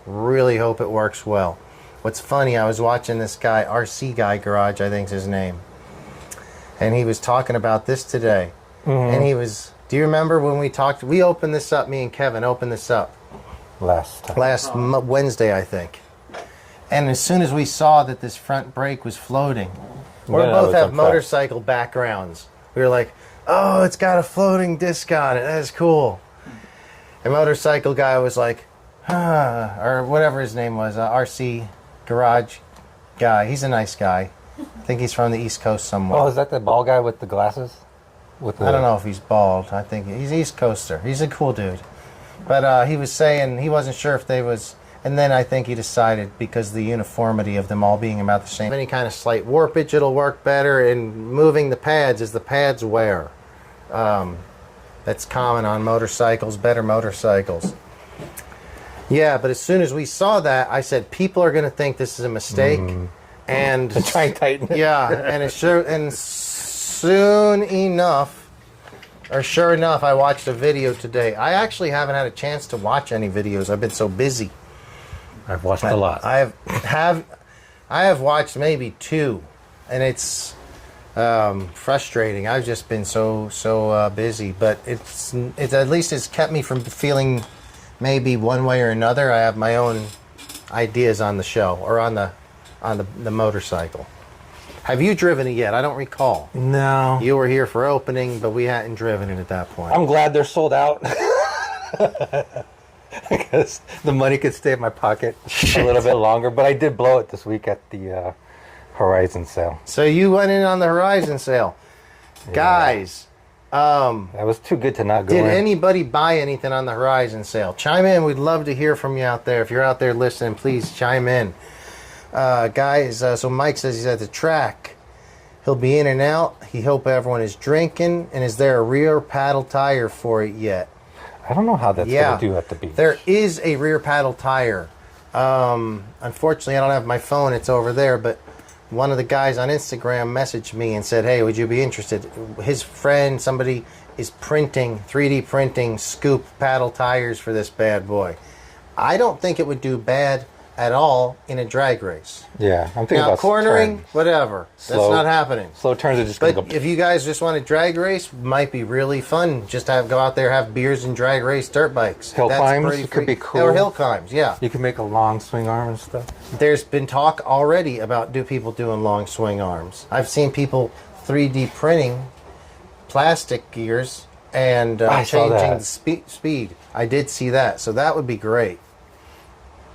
really hope it works well. What's funny, I was watching this guy, RC Guy Garage, I think's his name. And he was talking about this today. And he was, do you remember when we talked, we opened this up, me and Kevin opened this up. Last Wednesday, I think. And as soon as we saw that this front brake was floating, we both have motorcycle backgrounds. We were like, oh, it's got a floating disc on it. That's cool. And motorcycle guy was like, or whatever his name was, RC Garage guy. He's a nice guy. I think he's from the East Coast somewhere. Oh, is that the bald guy with the glasses? I don't know if he's bald. I think he's East Coaster. He's a cool dude. But he was saying he wasn't sure if they was... And then I think he decided, because of the uniformity of them all being about the same, any kind of slight warpage, it'll work better. And moving the pads as the pads wear. That's common on motorcycles, better motorcycles. Yeah, but as soon as we saw that, I said, people are going to think this is a mistake. And try and tighten it. Yeah, and soon enough... Or sure enough, I watched a video today. I actually haven't had a chance to watch any videos. I've been so busy. I've watched a lot. I have watched maybe 2, and it's frustrating. I've just been so busy. But it's at least it's kept me from feeling maybe one way or another. I have my own ideas on the show or on the motorcycle. Have you driven it yet? I don't recall. No. You were here for opening, but we hadn't driven it at that point. I'm glad they're sold out. Because the money could stay in my pocket a little bit longer. But I did blow it this week at the Horizon sale. So you went in on the Horizon sale. Yeah. Guys. That was too good to not go in. Did anybody buy anything on the Horizon sale? Chime in. We'd love to hear from you out there. If you're out there listening, please chime in. Guys, so Mike says he's at the track. He'll be in and out. He hope everyone is drinking. And is there a rear paddle tire for it yet? I don't know how that's going to do at the beach. There is a rear paddle tire. Unfortunately, I don't have my phone. It's over there. But one of the guys on Instagram messaged me and said, hey, would you be interested? His friend, somebody, is printing, 3D printing scoop paddle tires for this bad boy. I don't think it would do bad at all in a drag race. Yeah, I'm thinking now, about cornering, turns. Whatever. That's not happening. Slow turns are just going to go. If you guys just want to drag race, might be really fun. Just go out there, have beers and drag race dirt bikes. Hill climbs could be cool. Or hill climbs, yeah. You can make a long swing arm and stuff. There's been talk already about people doing long swing arms. I've seen people 3D printing plastic gears and changing the speed. I did see that, so that would be great.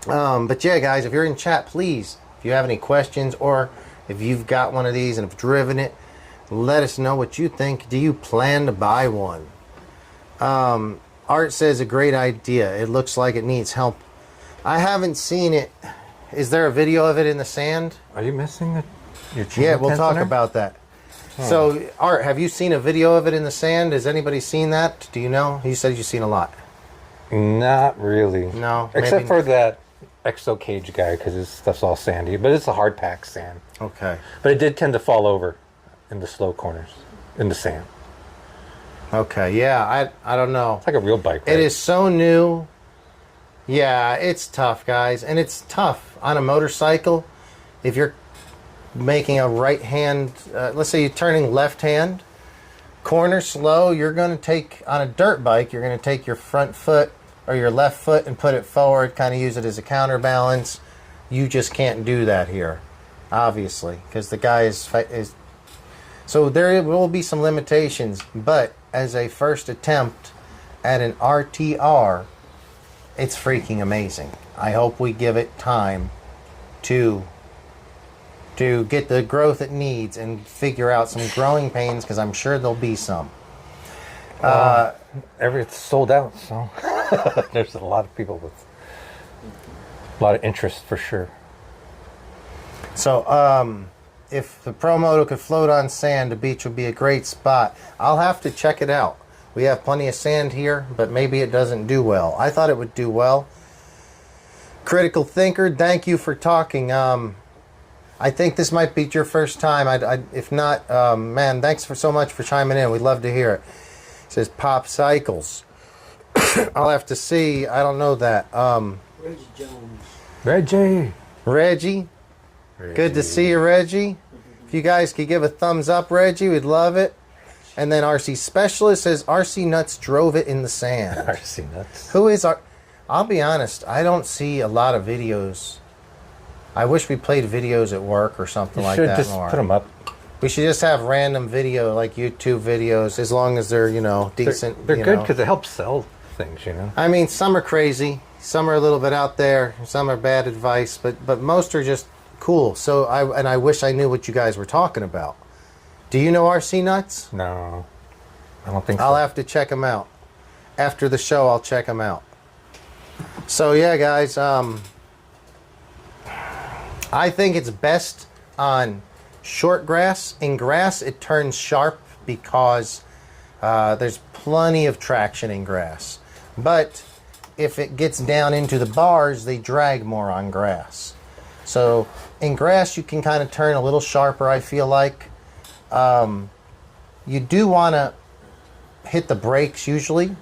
But yeah, guys, if you're in chat, please, if you have any questions or if you've got one of these and have driven it, let us know what you think. Do you plan to buy one? Art says a great idea. It looks like it needs help. I haven't seen it. Is there a video of it in the sand? Are you missing your Yeah, we'll talk about that. So, Art, have you seen a video of it in the sand? Has anybody seen that? Do you know? You said you've seen a lot. Not really. No? Except for that Exo Cage guy, because his stuff's all sandy. But it's a hard pack sand. Okay. But it did tend to fall over in the slow corners, in the sand. Okay, yeah, I don't know. It's like a real bike, right? It is so new. Yeah, it's tough, guys. And it's tough on a motorcycle. If you're making a right hand, let's say you're turning left hand, corner slow, you're going to take, on a dirt bike, you're going to take your front foot or your left foot and put it forward, kind of use it as a counterbalance. You just can't do that here, obviously, because the guy is. So there will be some limitations, but as a first attempt at an RTR, it's freaking amazing. I hope we give it time to get the growth it needs and figure out some growing pains, because I'm sure there'll be some. It's sold out, so there's a lot of people with a lot of interest for sure. So, if the Pro Moto could float on sand, the beach would be a great spot. I'll have to check it out. We have plenty of sand here, but maybe it doesn't do well. I thought it would do well. Critical Thinker, thank you for talking. I think this might be your first time. If not, man, thanks so much for chiming in. We'd love to hear it. It says Pop Cycles. I'll have to see. I don't know that. Reggie Jones. Reggie. Good to see you, Reggie. If you guys could give a thumbs up, Reggie, we'd love it. And then RC Specialist says RC Nuts drove it in the sand. RC Nuts. Who is our... I'll be honest, I don't see a lot of videos. I wish we played videos at work or something like that more. You should just put them up. We should just have random video, like YouTube videos, as long as they're, decent. They're good because it helps sell things, I mean, some are crazy. Some are a little bit out there. Some are bad advice. But most are just cool. So I wish I knew what you guys were talking about. Do you know RC Nuts? No, I don't think so. I'll have to check them out. After the show, I'll check them out. So, yeah, guys, I think it's best on short grass. In grass, it turns sharp because there's plenty of traction in grass. But if it gets down into the bars, they drag more on grass. So in grass, you can kind of turn a little sharper, I feel like. You do want to hit the brakes usually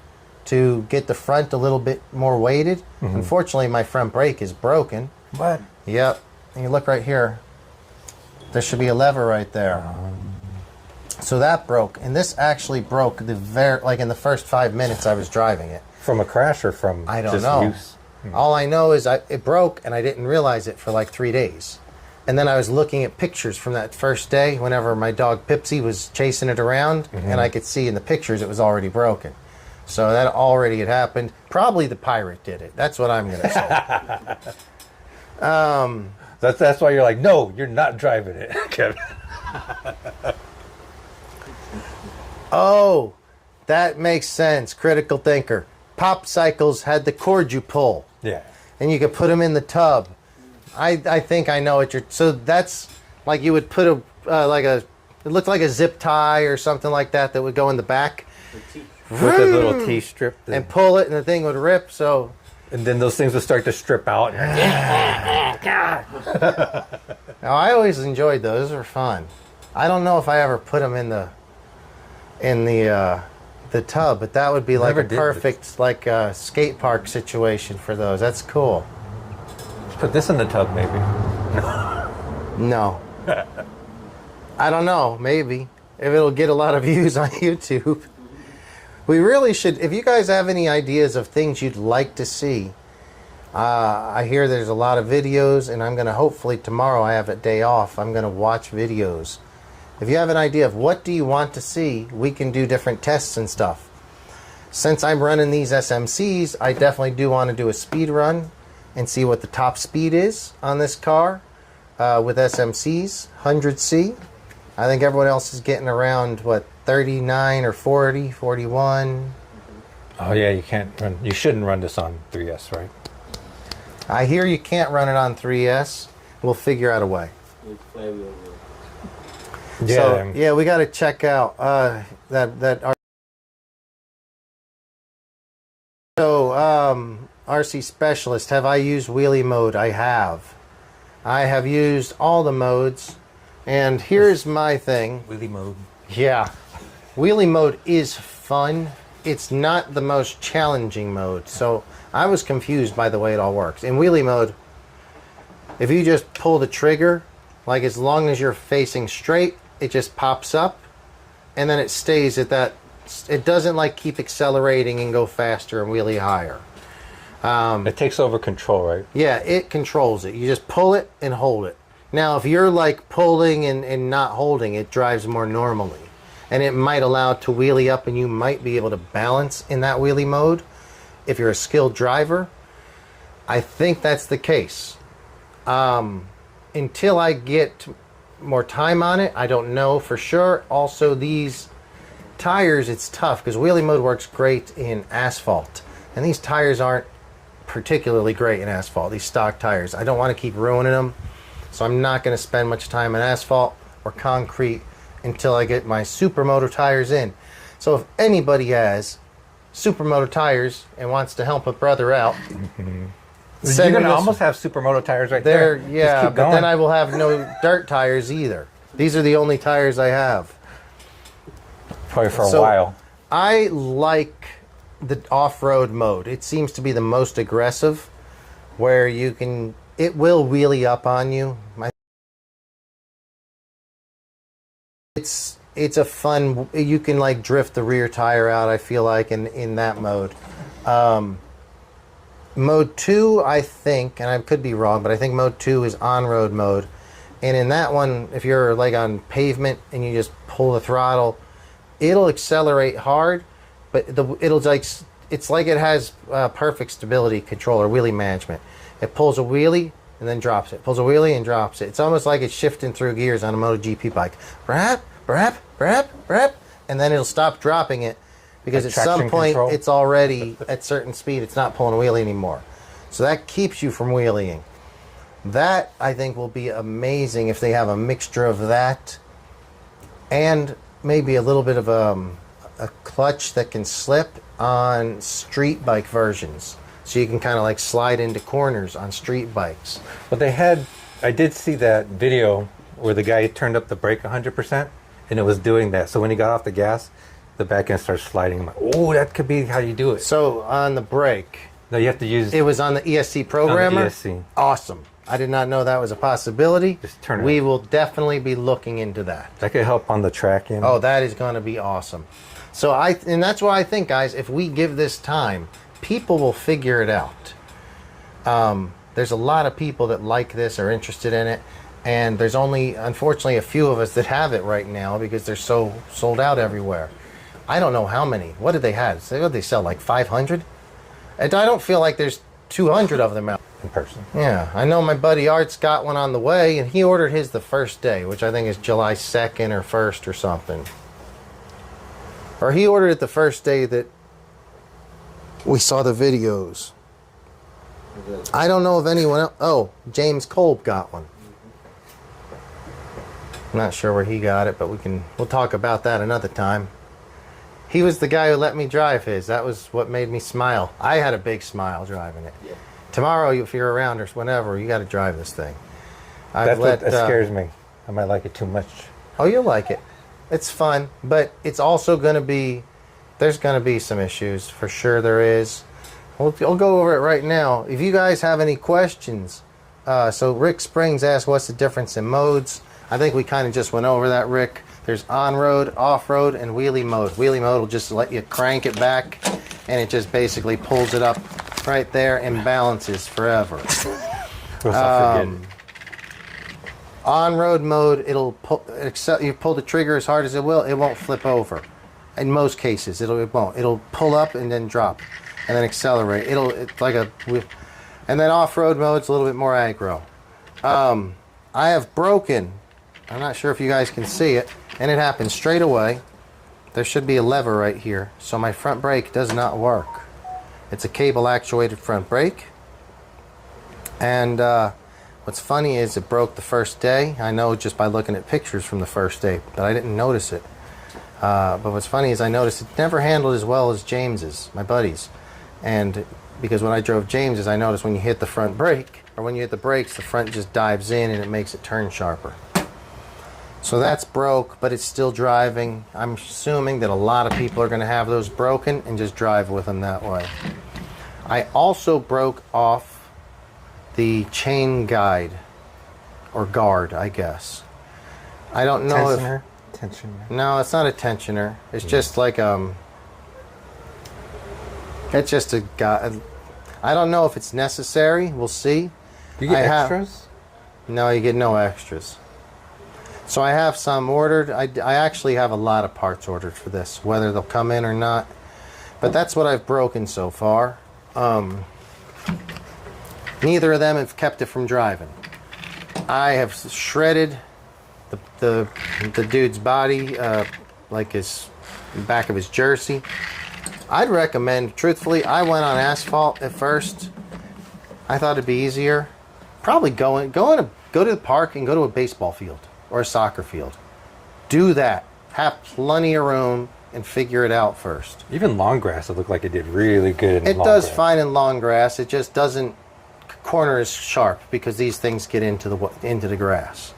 to get the front a little bit more weighted. Mm-hmm. Unfortunately, my front brake is broken. What? Yep. And you look right here. There should be a lever right there. So that broke. And this actually broke in the first 5 minutes I was driving it. From a crash or from I don't just know. use? All I know is it broke and I didn't realize it for like 3 days. And then I was looking at pictures from that first day whenever my dog Pipsy was chasing it around, mm-hmm. and I could see in the pictures it was already broken. So that already had happened. Probably the pirate did it. That's what I'm going to say. That's why you're like, no, you're not driving it, Kevin. Oh, that makes sense. Critical Thinker. Pop Cycles had the cord you pull. Yeah. And you could put them in the tub. I think I know what you're... So that's like you would put it looked like a zip tie or something like that would go in the back. With a little T-strip. And pull it and the thing would rip, so... And then those things would start to strip out. Now, I always enjoyed those. Those were fun. I don't know if I ever put them in the tub, but that would be like a perfect skate park situation for those. That's cool. Let's put this in the tub, maybe. No. I don't know. Maybe if it'll get a lot of views on YouTube. We really should. If you guys have any ideas of things you'd like to see, I hear there's a lot of videos, and I'm going to hopefully tomorrow, I have a day off, I'm going to watch videos. If you have an idea of what do you want to see, we can do different tests and stuff. Since I'm running these SMCs, I definitely do want to do a speed run and see what the top speed is on this car with SMCs, 100C. I think everyone else is getting around, 39 or 40, 41. Oh yeah, you can't run. You shouldn't run this on 3S, right? I hear you can't run it on 3S. We'll figure out a way. Yeah. So, yeah, we got to check out that. So, RC Specialist, have I used wheelie mode? I have. I have used all the modes, and here's my thing. Wheelie mode. Yeah. Wheelie mode is fun. It's not the most challenging mode. So I was confused by the way it all works. In wheelie mode, if you just pull the trigger, like as long as you're facing straight, it just pops up and then it stays at that. It doesn't like keep accelerating and go faster and wheelie higher. It takes over control, right? Yeah, it controls it. You just pull it and hold it. Now, if you're like pulling and not holding, it drives more normally. And it might allow it to wheelie up and you might be able to balance in that wheelie mode. If you're a skilled driver, I think that's the case. Until I get more time on it, I don't know for sure. Also, these tires, it's tough because wheelie mode works great in asphalt. And these tires aren't particularly great in asphalt, these stock tires. I don't want to keep ruining them. So I'm not going to spend much time in asphalt or concrete until I get my Supermoto tires in. So if anybody has Supermoto tires and wants to help a brother out, you're going to almost have Supermoto tires right there. Yeah, but then I will have no dirt tires either. These are the only tires I have. Probably for a while. I like the off-road mode. It seems to be the most aggressive, where you can, it will wheelie up on you. It's a fun, you can like drift the rear tire out, I feel like, in that mode. Mode 2, I think, and I could be wrong, but I think mode 2 is on-road mode. And in that one, if you're like on pavement and you just pull the throttle, it'll accelerate hard, but it'll like, it's like it has perfect stability control or wheelie management. It pulls a wheelie and then drops it. Pulls a wheelie and drops it. It's almost like it's shifting through gears on a MotoGP bike. Brap, brap, brap, brap, and then it'll stop dropping it because at some point it's already at certain speed. It's not pulling a wheelie anymore. So that keeps you from wheeling. That, I think, will be amazing if they have a mixture of that and maybe a little bit of a clutch that can slip on street bike versions. So you can kind of like slide into corners on street bikes. But they had, I did see that video where the guy turned up the brake 100% and it was doing that. So when he got off the gas, the back end starts sliding. I'm like, oh, that could be how you do it. So on the brake. No, you have to use. It was on the ESC programmer? On the ESC. Awesome. I did not know that was a possibility. Just turn it. We will definitely be looking into that. That could help on the tracking. Oh, that is going to be awesome. So and that's why I think, guys, if we give this time, people will figure it out. There's a lot of people that like this, are interested in it, and there's only, unfortunately, a few of us that have it right now because they're so sold out everywhere. I don't know how many. What did they have? What did they sell, like 500? I don't feel like there's 200 of them out in person. Yeah, I know my buddy Art's got one on the way, and he ordered his the first day, which I think is July 2nd or 1st or something. Or he ordered it the first day that we saw the videos. I don't know if anyone else. Oh, James Kolb got one. I'm not sure where he got it, but we'll talk about that another time. He was the guy who let me drive his. That was what made me smile. I had a big smile driving it. Yeah. Tomorrow, if you're around or whenever, you got to drive this thing. That scares me. I might like it too much. Oh, you'll like it. It's fun, but it's also going to be, there's going to be some issues. For sure there is. I'll go over it right now. If you guys have any questions, so Rick Springs asked what's the difference in modes. I think we kind of just went over that, Rick. There's on-road, off-road, and wheelie mode. Wheelie mode will just let you crank it back, and it just basically pulls it up right there and balances forever. On-road mode, it'll you pull the trigger as hard as it will, it won't flip over. In most cases, it won't. It'll pull up and then drop, and then accelerate. It's like and then off-road mode's a little bit more aggro. I have broken. I'm not sure if you guys can see it, and it happens straight away. There should be a lever right here, so my front brake does not work. It's a cable actuated front brake, and what's funny is it broke the first day. I know just by looking at pictures from the first day, but I didn't notice it. But what's funny is I noticed it never handled as well as James's, my buddy's. And because when I drove James's, I noticed when you hit the front brake, or when you hit the brakes, the front just dives in and it makes it turn sharper. So that's broke, but it's still driving. I'm assuming that a lot of people are going to have those broken and just drive with them that way. I also broke off the chain guide, or guard, I guess. I don't know if... Tensioner? No, it's not a tensioner. It's just like, it's just a guide. I don't know if it's necessary. We'll see. You get extras? No, you get no extras. So I have some ordered. I actually have a lot of parts ordered for this, whether they'll come in or not. But that's what I've broken so far. Neither of them have kept it from driving. I have shredded the dude's body, like his back of his jersey. I'd recommend, truthfully, I went on asphalt at first. I thought it'd be easier. Probably go to the park and go to a baseball field or a soccer field. Do that. Have plenty of room and figure it out first. Even long grass, it looked like it did really good in long grass. It does fine in long grass. It just doesn't corner as sharp because these things get into the grass.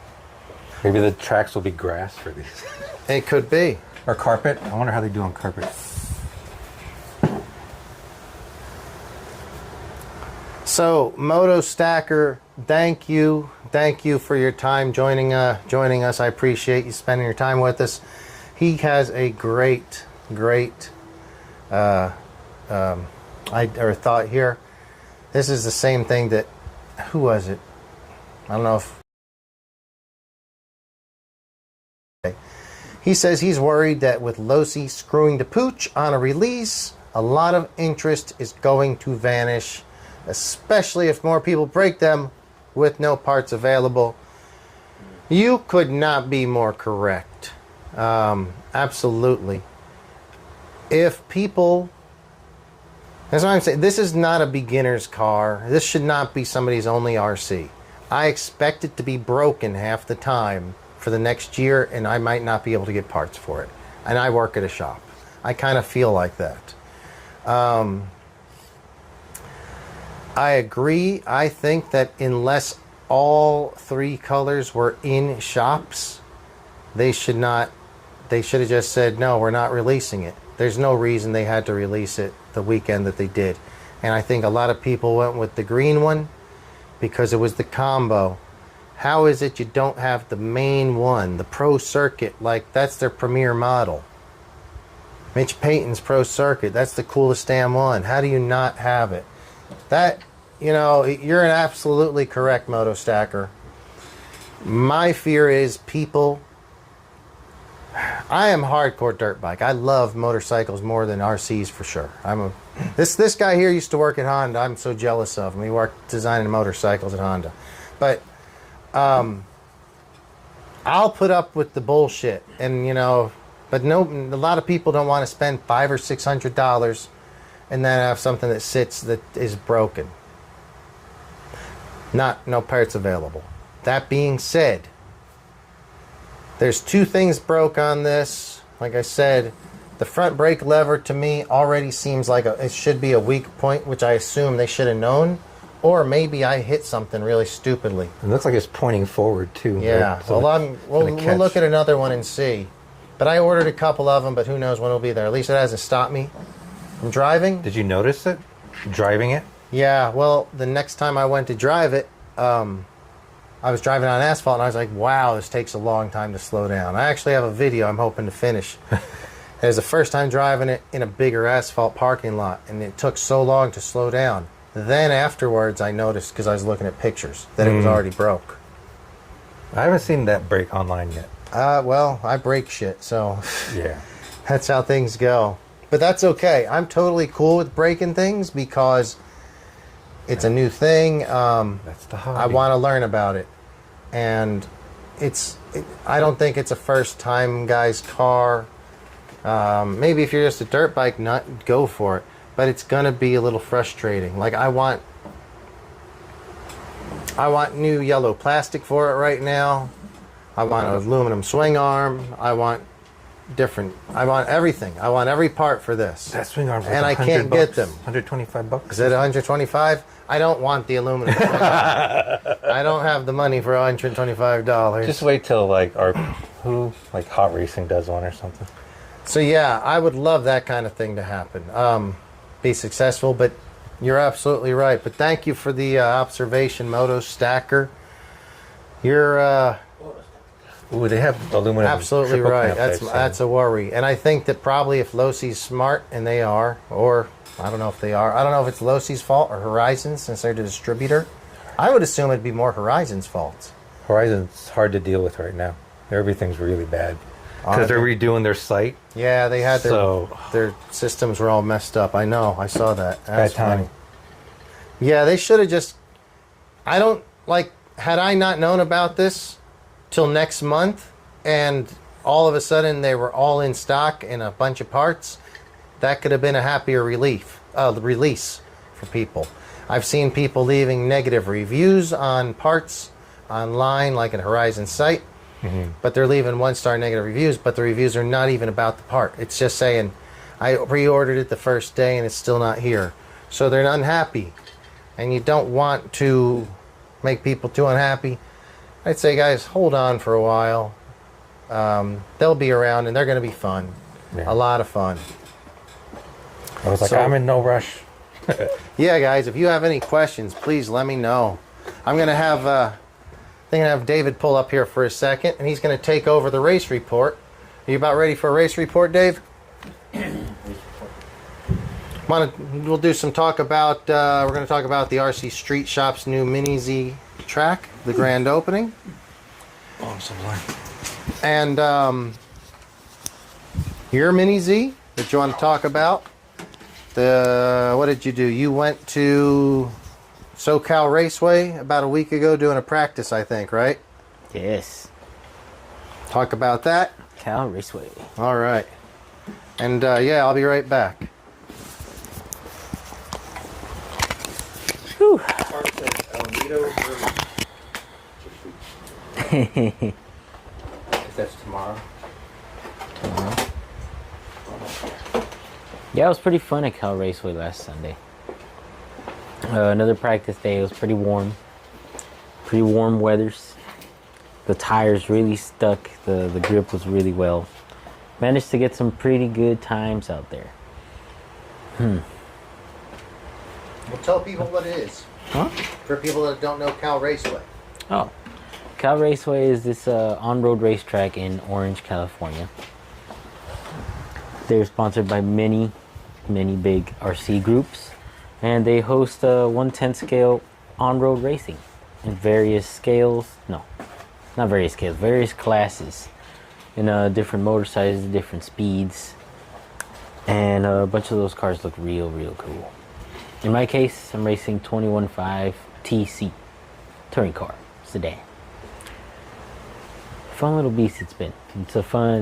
Maybe the tracks will be grass for these. It could be. Or carpet. I wonder how they do on carpet. So, Moto Stacker, thank you for your time joining us. I appreciate you spending your time with us. He has a great thought here. This is the same thing that, who was it? I don't know if. He says he's worried that with Losi screwing the pooch on a release, a lot of interest is going to vanish, especially if more people break them with no parts available. You could not be more correct. Absolutely. If people... That's what I'm saying. This is not a beginner's car. This should not be somebody's only RC. I expect it to be broken half the time for the next year, and I might not be able to get parts for it. And I work at a shop. I kind of feel like that. I agree. I think that unless all three colors were in shops, they should have just said, no, we're not releasing it. There's no reason they had to release it the weekend that they did. And I think a lot of people went with the green one because it was the combo. How is it you don't have the main one, the Pro Circuit? Like, that's their premier model. Mitch Payton's Pro Circuit, that's the coolest damn one. How do you not have it? That, you know, you're an absolutely correct, Moto Stacker. My fear is people... I am hardcore dirt bike. I love motorcycles more than RCs for sure. This guy here used to work at Honda. I'm so jealous of him. He worked designing motorcycles at Honda. But I'll put up with the bullshit, and you know, but no, a lot of people don't want to spend $500 or $600 and then have something that sits that is broken. No parts available. That being said, there's two things broke on this. Like I said, the front brake lever to me already seems like it should be a weak point, which I assume they should have known. Or maybe I hit something really stupidly. It looks like it's pointing forward too. Yeah, right? So we'll look at another one and see. But I ordered a couple of them, but who knows when it'll be there. At least it hasn't stopped me from driving. Did you notice it? Driving it? Yeah, well, the next time I went to drive it, I was driving on asphalt, and I was like, wow, this takes a long time to slow down. I actually have a video I'm hoping to finish. It was the first time driving it in a bigger asphalt parking lot, and it took so long to slow down. Then afterwards, I noticed, because I was looking at pictures, that it was already broke. I haven't seen that brake online yet. Well, I break shit, so yeah, that's how things go. But that's okay. I'm totally cool with breaking things because it's a new thing. That's the hobby. I want to learn about it. And I don't think it's a first-time guy's car. Maybe if you're just a dirt bike nut, go for it. But it's going to be a little frustrating. Like, I want new yellow plastic for it right now. I want an aluminum swing arm. I want everything. I want every part for this. That swing arm, and I can't get them. $125. Is it $125? I don't want the aluminum swing arm. I don't have the money for $125. Just wait till like who, like Hot Racing does one or something. So yeah, I would love that kind of thing to happen. Be successful, but you're absolutely right. But thank you for the observation, Moto Stacker. You're Ooh, they have aluminum. absolutely triple right. clamp That's a worry. And I think that probably if Losi's smart, and they are, or I don't know if they are. I don't know if it's Losi's fault or Horizon's since they're the distributor. I would assume it'd be more Horizon's fault. Horizon's hard to deal with right now. Everything's really bad because they're redoing their site. Yeah, they had So- their systems were all messed up. I know. I saw that. Bad That's timing. funny. Yeah, they should have just. I don't like. Had I not known about this till next month, and all of a sudden they were all in stock in a bunch of parts, that could have been a happier release for people. I've seen people leaving negative reviews on parts online, like at Horizon site, but they're leaving 1-star negative reviews, but the reviews are not even about the part. It's just saying, I pre-ordered it the first day and it's still not here. So they're unhappy, and you don't want to make people too unhappy. I'd say, guys, hold on for a while. They'll be around and they're going to be fun. Yeah. A lot of fun. I was like, So- I'm in no rush. Yeah, guys, if you have any questions, please let me know. I'm going to have David pull up here for a second, and he's going to take over the race report. Are you about ready for a race report, Dave? We'll do some talk about, we're going to talk about the RC Streetshop's new Mini Z track, the grand opening. Oh, I'm so blind. And your Mini Z that you want to talk about. What did you do? You went to SoCal Raceway about a week ago doing a practice, I think, right? Yes. Talk about that. Cal Raceway. All right. And yeah, I'll be right back. Whew. That's tomorrow. Yeah, it was pretty fun at Cal Raceway last Sunday. Another practice day. It was pretty warm. Pretty warm weathers. The tires really stuck. The grip was really well. Managed to get some pretty good times out there. Well, tell people what it is. Huh? For people that don't know Cal Raceway. Oh. Cal Raceway is this on-road racetrack in Orange, California. They're sponsored by many big RC groups, and they host 1/10 scale on-road racing in various scales. No, not various scales, various classes in different motor sizes, different speeds, and a bunch of those cars look real cool. In my case, I'm racing 21.5 TC touring car sedan. Fun little beast it's been. It's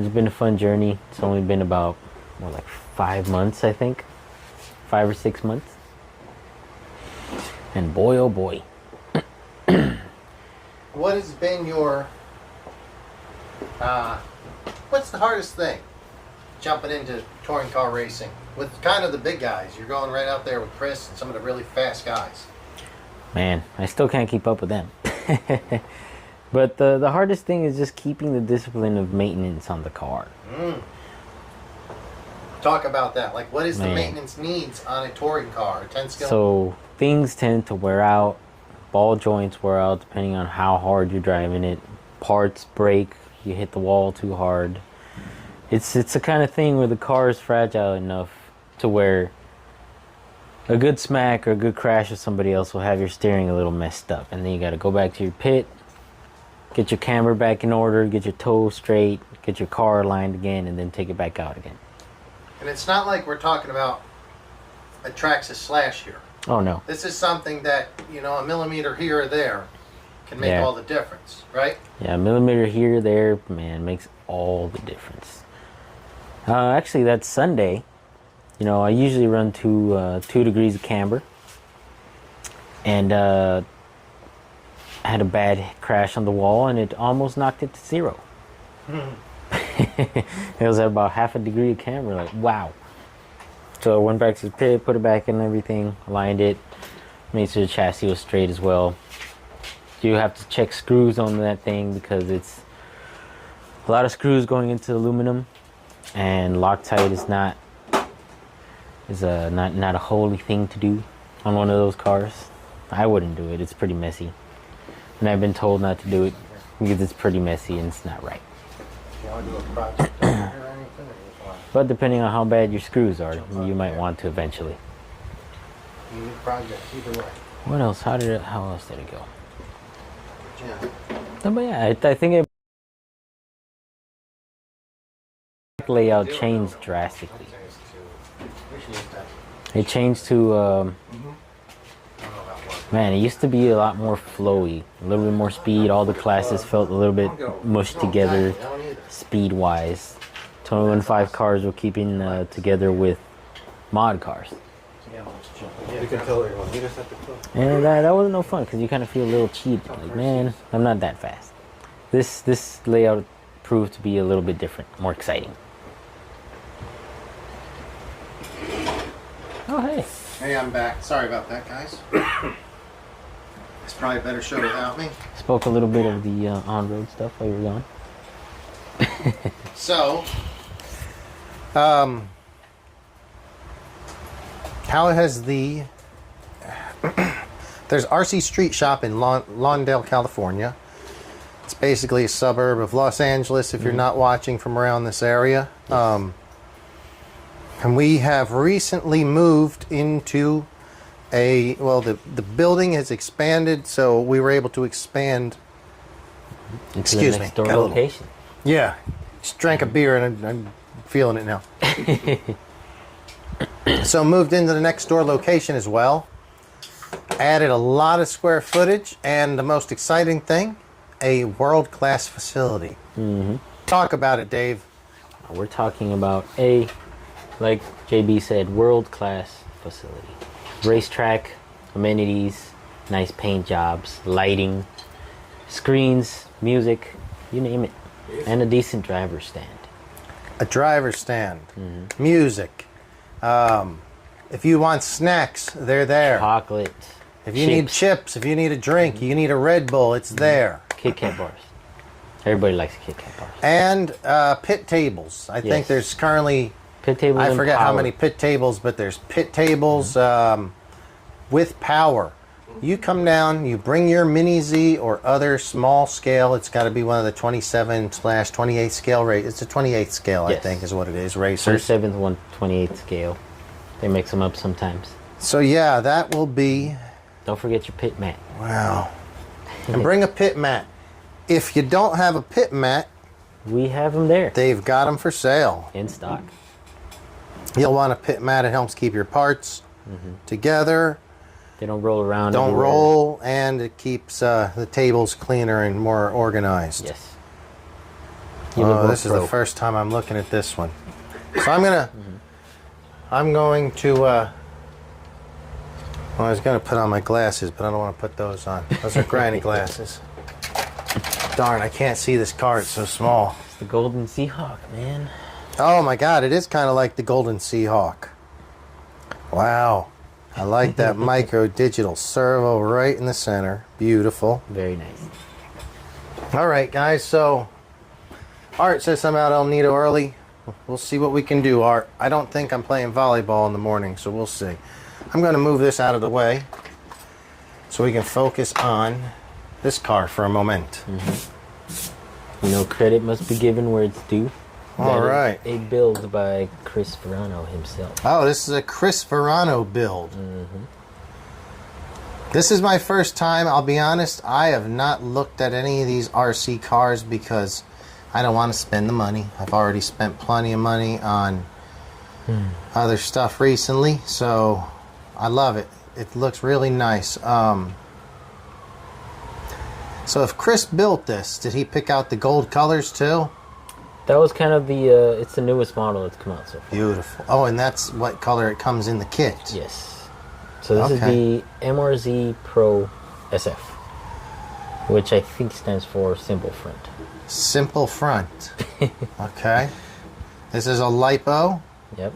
been a fun journey. It's only been about like 5 months, I think. 5 or 6 months. And boy, oh boy. What has been your what's the hardest thing jumping into touring car racing with kind of the big guys? You're going right out there with Chris and some of the really fast guys. Man, I still can't keep up with them. But the hardest thing is just keeping the discipline of maintenance on the car. Talk about that. Like, what is the Man. maintenance needs on a touring car, a 10 scale? So things tend to wear out. Ball joints wear out depending on how hard you're driving it. Parts break. You hit the wall too hard. It's the kind of thing where the car is fragile enough to where a good smack or a good crash with somebody else will have your steering a little messed up, and then you got to go back to your pit, get your camber back in order, get your toes straight, get your car aligned again, and then take it back out again. And it's not like we're talking about a Traxxas Slash here. Oh no. This is something that, you know, a millimeter here or there can make Yeah. all the difference, right? Yeah, a millimeter here or there, man, makes all the difference. Actually, that Sunday, you know, I usually run to 2 degrees of camber. And I had a bad crash on the wall, and it almost knocked it to 0. It was at about half a degree of camber, like, wow. So I went back to the pit, put it back in and everything, aligned it, made sure the chassis was straight as well. You have to check screws on that thing because it's A lot of screws going into aluminum, and Loctite is not a holy thing to do on one of those cars. I wouldn't do it. It's pretty messy, and I've been told not to do it because it's pretty messy and it's not right. You want to do a project over here or anything? Or just want But depending on how bad your screws are, you might want to eventually. to do a project either way? What else? How else did it go? Yeah. No, but yeah, I think it layout changed drastically. It changed to man, it used to be a lot more flowy, a little bit more speed. All the classes felt a little bit mushed together speed wise. 21.5 cars were keeping together with mod cars, You can tell everyone. You just have to close. and that wasn't no fun because you kind of feel a little cheated. Like, man, I'm not that fast. This layout proved to be a little bit different, more exciting. Oh hey. Hey, I'm back. Sorry about that, guys. It's probably a better show without me. Spoke a little bit of the on-road stuff while you were gone. So, how has the there's RC Streetshop in Lawndale, California. It's basically a suburb of Los Angeles if you're not watching from around this area. And we have recently moved into the building has expanded, so we were able to expand. Into Excuse the me, next door got a little- location. Yeah, just drank a beer and I'm feeling it now. So moved into the next door location as well. Added a lot of square footage, and the most exciting thing, a world-class facility. Talk about it, Dave. We're talking about like JB said, world-class facility. Racetrack, amenities, nice paint jobs, lighting, screens, music, you name it. And a decent driver's stand. A driver's stand, music. If you want snacks, they're there. Chocolate. If you need chips, if you need a drink, you need a Red Bull, it's there. Kit Kat bars. Everybody likes Kit Kat bars. And pit tables. I think there's currently, Pit tables. I and forget how power. many pit tables, but there's pit tables with power. You come down, you bring your Mini Z or other small scale. It's got to be one of the 27/28 scale rate. It's a 28 scale, I Yes. think, is what it is. Racers. 27th, 1/28 scale. They mix them up sometimes. So yeah, that will be. Don't forget your pit mat. Wow. And bring a pit mat. If you don't have a pit mat, We have them there they've got them for sale. in stock. You'll want a pit mat. It helps keep your parts together. They don't roll around. Don't everywhere. roll, and it keeps the tables cleaner and more organized. Yes. You look Oh, this is pro. the first time I'm looking at this one. So I'm going to. Well, I was gonna put on my glasses, but I don't want to put those on. Those are granny glasses. Darn, I can't see this car. It's so small. The Golden Seahawk, man. Oh my God, it is kind of like the Golden Seahawk. Wow. I like that micro digital servo right in the center. Beautiful. Very nice. All right, guys. So Art says I'm out El Nido early. We'll see what we can do, Art. I don't think I'm playing volleyball in the morning, so we'll see. I'm going to move this out of the way so we can focus on this car for a moment. You know, credit must be given where it's due. All That is right. a build by Chris Verano himself. Oh, this is a Chris Verano build. This is my first time. I'll be honest, I have not looked at any of these RC cars because I don't want to spend the money. I've already spent plenty of money on other stuff recently, so I love it. It looks really nice. So if Chris built this, did he pick out the gold colors too? That was kind of the, it's the newest model that's come out so far. Beautiful. Oh, and that's what color it comes in the kit. Yes. So this is Okay. the MRZ Pro SF, which I think stands for Simple Front. Simple front. Okay. This is a LiPo. Yep.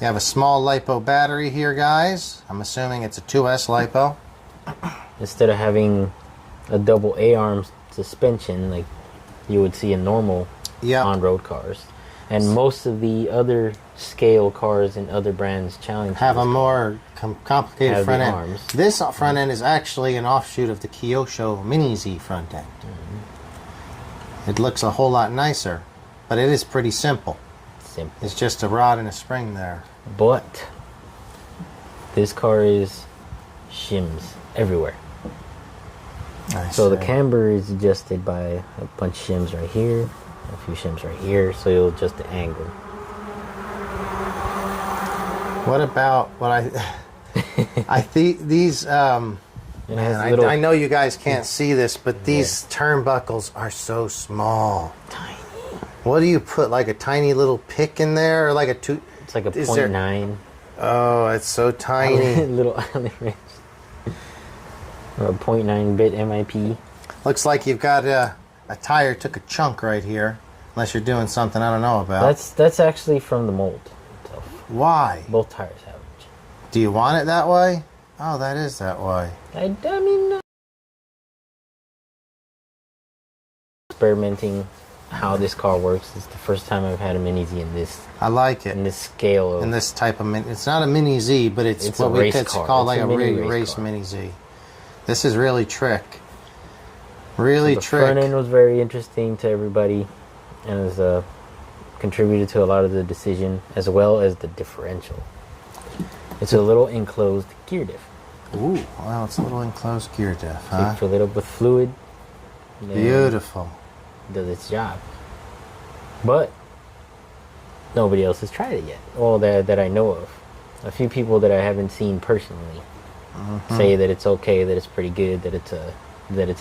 You have a small LiPo battery here, guys. I'm assuming it's a 2S LiPo. Instead of having a double A-arm suspension like you would see in normal Yep. on road cars. And most of the other scale cars and other brands challenge have a more complicated Have the front end. arms. This front end is actually an offshoot of the Kyosho Mini Z front end. It looks a whole lot nicer, but it is pretty simple. simple. It's just a rod and a spring there. But this car is shims everywhere. I So the see. camber is adjusted by a bunch of shims right here, a few shims right here, so you'll adjust the angle. What about what I think these It has man, little I know you guys can't see this, but these turnbuckles are so small. tiny. What do you put, like a tiny little pick in there, or like a two? It's like a Is there- 0.9 Oh, it's so tiny. little alley wrench. Or a 0.9 bit MIP. Looks like you've got a tire took a chunk right here, unless you're doing something I don't know about. That's actually from the mold itself. Why? Both tires have it. Do you want it that way? Oh, that is that way. I mean, experimenting how this car works. It's the first time I've had a Mini Z in this I like it. scale of. In this type of it's not a Mini Z, but it's It's what a we race could car. call It's like a a mini race race car. Mini Z. This is really trick. Really the trick. front end was very interesting to everybody, and has contributed to a lot of the decision, as well as the differential. It's a little enclosed gear diff. Ooh, well, it's a little enclosed gear diff, huh? Fill it up with fluid. and Beautiful. Does its job. But nobody else has tried it yet. Well, that I know of. A few people that I haven't seen personally say that it's okay, that it's pretty good, that it's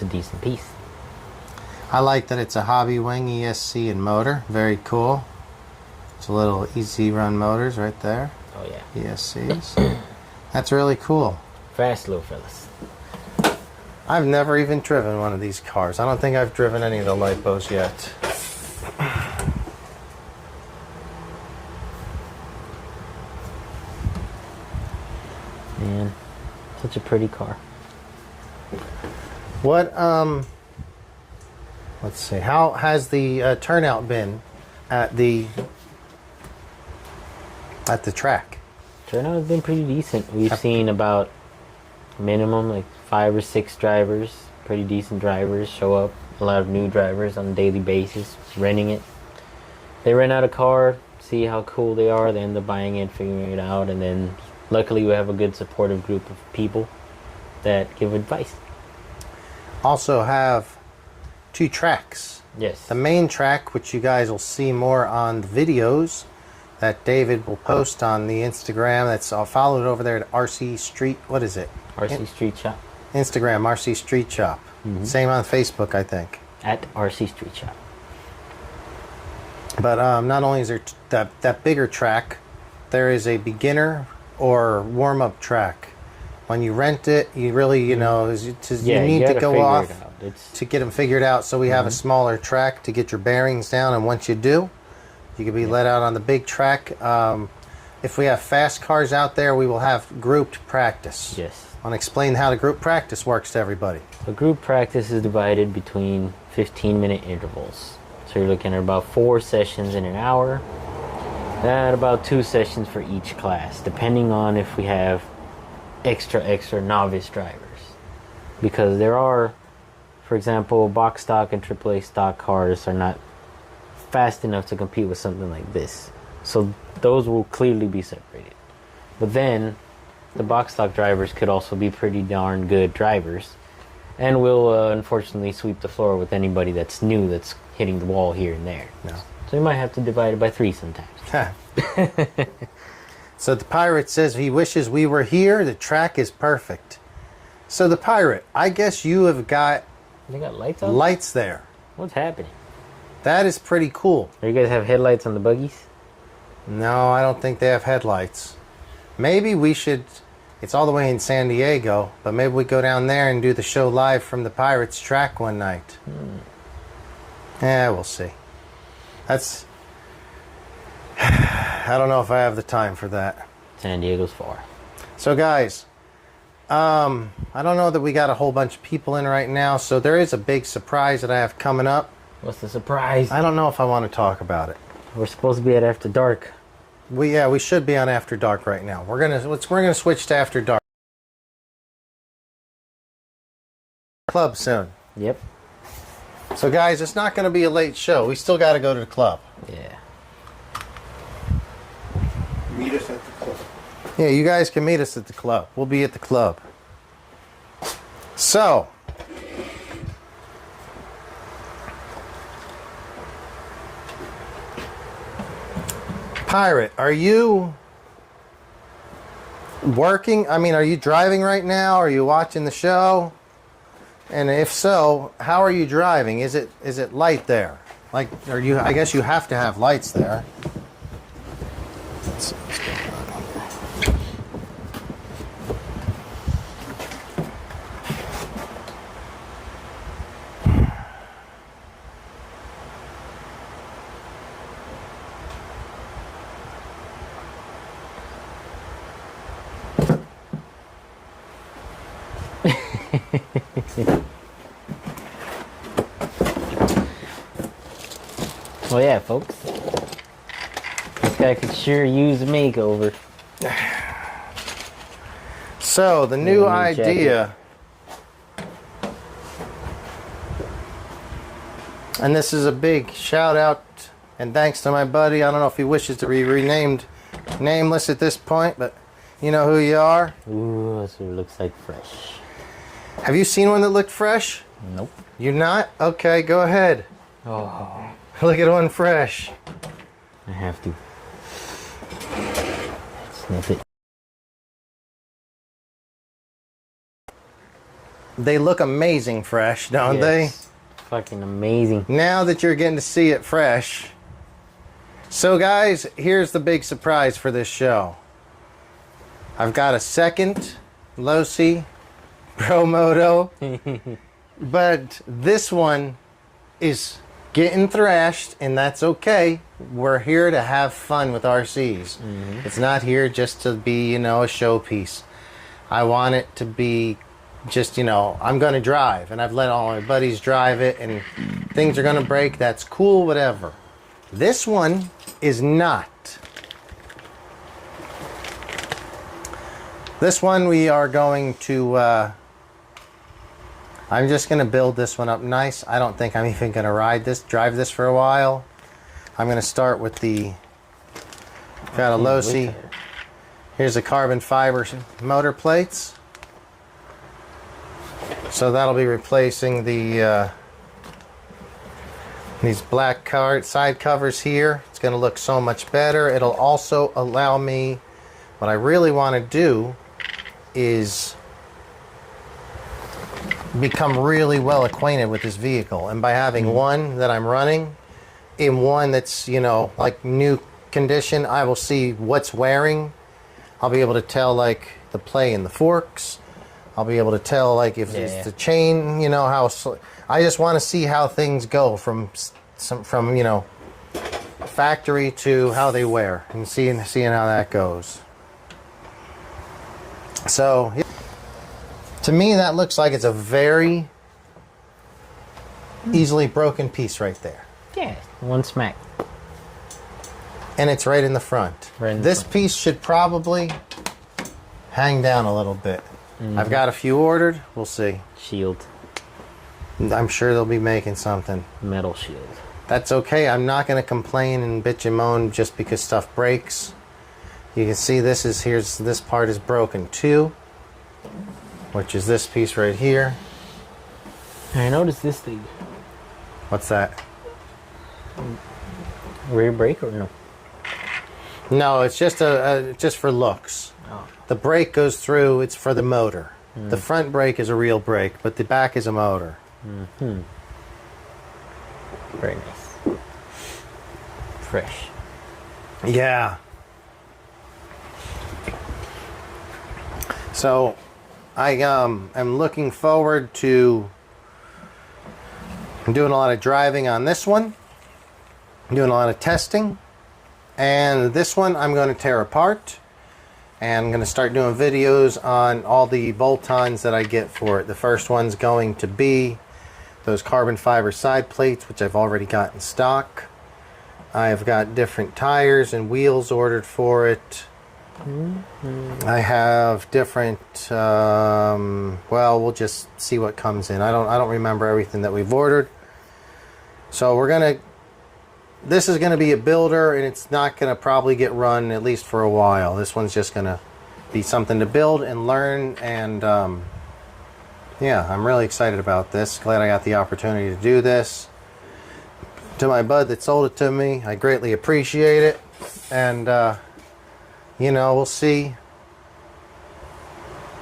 a decent piece. I like that it's a Hobby Wing ESC and motor. Very cool. It's a little easy run motors right there. Oh yeah, ESCs. That's really cool. fast little fellas. I've never even driven one of these cars. I don't think I've driven any of the Lipos yet. Man, such a pretty car. What, let's see, how has the turnout been at the track? Turnout has been pretty decent. We've seen about minimum like 5 or 6 drivers, pretty decent drivers, show up. A lot of new drivers on a daily basis, renting it. They rent out a car, see how cool they are, they end up buying it, figuring it out, and then luckily we have a good supportive group of people that give advice. Also have 2 tracks. Yes. The main track, which you guys will see more on the videos that David will post on the Instagram. That's I'll follow it over there at RC Street. What is it? RC Streetshop. Instagram, RC Streetshop. Same on Facebook, I think. At RC Streetshop. But not only is there that bigger track, there is a beginner or warm-up track. When you rent it, you really, you know, you need to gotta go figure off it out. It's, to get them figured out. So we have a smaller track to get your bearings down, and once you do, you can be let out on the big track. If we have fast cars out there, we will have grouped practice. yes. I want to explain how the group practice works to everybody. The group practice is divided between 15-minute intervals. So you're looking at about 4 sessions in an hour. At about 2 sessions for each class, depending on if we have extra novice drivers. Because there are, for example, box stock and AAA stock cars are not fast enough to compete with something like this. So those will clearly be separated. But then the box stock drivers could also be pretty darn good drivers, and will unfortunately sweep the floor with anybody that's new, that's hitting the wall here and there. No. So you might have to divide it by 3 sometimes. So the pirate says he wishes we were here. The track is perfect. So the pirate, I guess you have got They got lights on? lights there. What's happening? That is pretty cool. Do you guys have headlights on the buggies? No, I don't think they have headlights. Maybe we should, it's all the way in San Diego, but maybe we go down there and do the show live from the Pirates track one night. Yeah, we'll see. That's, I don't know if I have the time for that. San Diego's far. So guys, I don't know that we got a whole bunch of people in right now, so there is a big surprise that I have coming up. What's the surprise? I don't know if I want to talk about it. We're supposed to be at After Dark. We should be on After Dark right now. We're gonna switch to After Dark club soon. Yep. So guys, it's not gonna be a late show. We still got to go to the club. Yeah. Meet us at the club. Yeah, you guys can meet us at the club. We'll be at the club. So, Pirate, are you working? I mean, are you driving right now? Are you watching the show? And if so, how are you driving? Is it light there? Like, are you? I guess you have to have lights there. Let's see what's going on here. Well, yeah, folks. This guy could sure use a makeover. So, the new idea, and this is a big shout out and thanks to my buddy. I don't know if he wishes to be renamed nameless at this point, but you know who you are. Ooh, this one looks like fresh. Have you seen one that looked fresh? Nope. You're not? Okay, go ahead. Oh, Look at one fresh. I have to. Sniff it. They look amazing fresh, don't Yes. Fucking amazing. they? Now that you're getting to see it fresh. So guys, here's the big surprise for this show. I've got a second Losi Pro Moto, but this one is getting thrashed, and that's okay. We're here to have fun with RCs. It's not here just to be, a showpiece. I want it to be just, I'm going to drive, and I've let all my buddies drive it, and things are going to break. That's cool, whatever. This one is not. This one we are going to, I'm just going to build this one up nice. I don't think I'm even going to drive this for a while. I'm going to start with got a Losi. Here's the carbon fiber motor plates. So that'll be replacing these black side covers here. It's going to look so much better. It'll also allow me, what I really want to do is become really well acquainted with this vehicle, and by having one that I'm running in one that's like new condition, I will see what's wearing. I'll be able to tell like the play in the forks. I'll be able to tell like if it's the chain, how I just want to see how things go from factory to how they wear, and seeing how that goes. So to me, that looks like it's a very easily broken piece right there. Yeah, one smack. And it's right in the front. This piece should probably hang down a little bit. I've got a few ordered. We'll see. Shield. I'm sure they'll be making something. Metal shield. That's okay. I'm not going to complain and bitch and moan just because stuff breaks. You can see this part is broken too, which is this piece right here. I noticed this thing. What's that? Rear brake or no? No, it's just just for looks. Oh. The brake goes through. It's for the motor. The front brake is a real brake, but the back is a motor. Very nice. Fresh. Yeah. So, I am looking forward to doing a lot of driving on this one, doing a lot of testing, and this one I'm going to tear apart, and I'm going to start doing videos on all the bolt-ons that I get for it. The first one's going to be those carbon fiber side plates, which I've already got in stock. I've got different tires and wheels ordered for it. I have different. Well, we'll just see what comes in. I don't remember everything that we've ordered. So we're gonna. This is gonna be a builder, and it's not gonna probably get run at least for a while. This one's just gonna be something to build and learn, and yeah, I'm really excited about this. Glad I got the opportunity to do this. To my bud that sold it to me, I greatly appreciate it, and you know, we'll see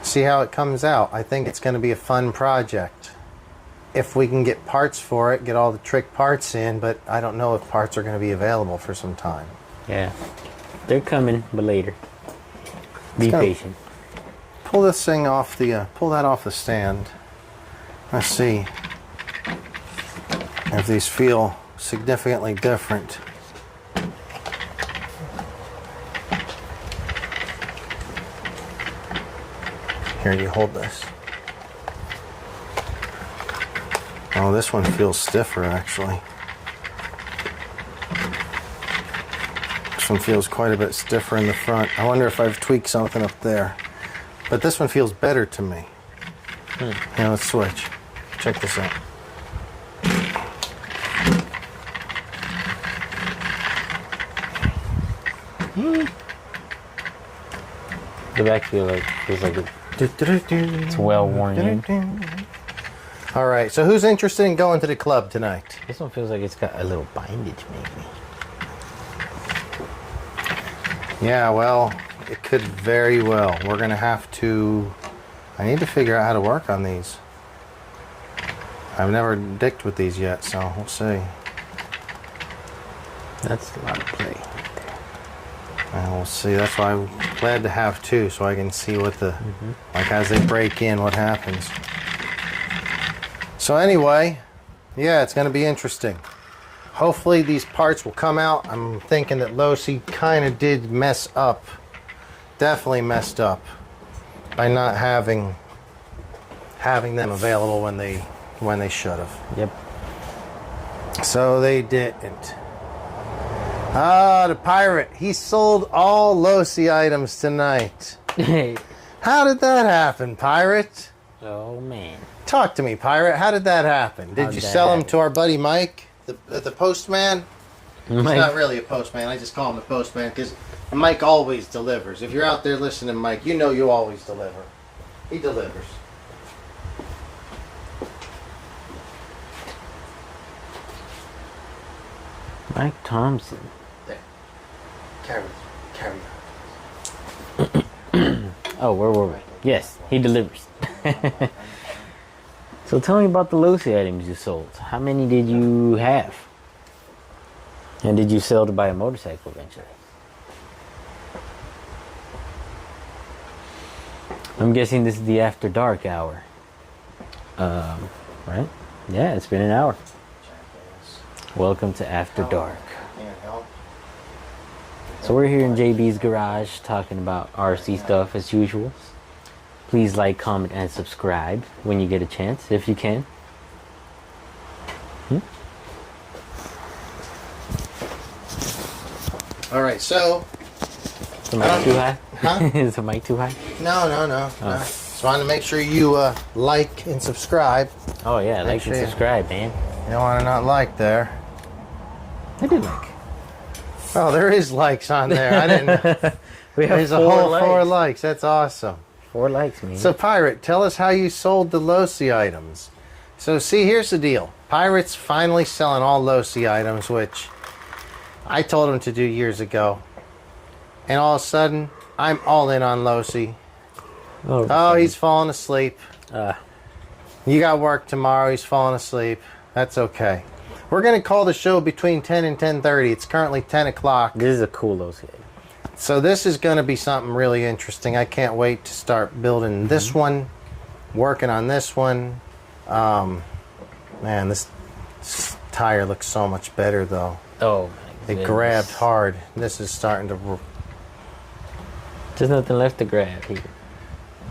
how it comes out. I think it's going to be a fun project if we can get parts for it, get all the trick parts in, but I don't know if parts are going to be available for some time. Yeah, they're coming, but later. Be patient. Pull this thing off the pull that off the stand. Let's see if these feel significantly different. Here, you hold this. Oh, this one feels stiffer actually. This one feels quite a bit stiffer in the front. I wonder if I've tweaked something up there. But this one feels better to me. Yeah, let's switch. Check this out. The back feels like it's well worn in. All right, so who's interested in going to the club tonight? This one feels like it's got a little bindage, maybe. Yeah, well, it could very well. We're gonna have to. I need to figure out how to work on these. I've never dicked with these yet, so we'll see. That's a lot of play. And we'll see. That's why I'm glad to have two, so I can see what the like as they break in, what happens. So anyway, yeah, it's going to be interesting. Hopefully these parts will come out. I'm thinking that Losi kind of did mess up, definitely messed up by not having them available when they should have. Yep. So they didn't. Ah, the pirate. He sold all Losi items tonight. How did that happen, pirate? Oh, man. Talk to me, pirate. How did that happen? Did you sell them to our buddy Mike, the postman? He's not really a postman. I just call him the postman because Mike always delivers. If you're out there listening, Mike, you know you always deliver. He delivers. Mike Thompson. There. Carry on. Oh, where were we? Yes, he delivers. So tell me about the Losi items you sold. How many did you have? And did you sell to buy a motorcycle eventually? I'm guessing this is the after dark hour. Right? Yeah, it's been an hour. Welcome to After Dark. Can't help. So we're here in JB's garage talking about RC stuff as usual. Please like, comment, and subscribe when you get a chance, if you can. All right, so. Is the mic too high? Huh? Is the mic too high? No. Just wanted to make sure you like and subscribe. Oh yeah, like sure and you- subscribe, man. You don't want to not like there. I did like. Oh, there is likes on there. I didn't. We have There's a whole 4 likes. That's awesome. 4 likes, man. So, Pirate, tell us how you sold the Losi items. So, see, here's the deal. Pirate's finally selling all Losi items, which I told him to do years ago. And all of a sudden, I'm all in on Losi. Oh, he's falling asleep. You got work tomorrow. He's falling asleep. That's okay. We're going to call the show between 10 and 10:30. It's currently 10 o'clock. This is a cool Losi item. So this is going to be something really interesting. I can't wait to start building this one, working on this one. Man, this tire looks so much better though. Oh, my It goodness. grabbed hard. This is starting to. There's nothing left to grab here.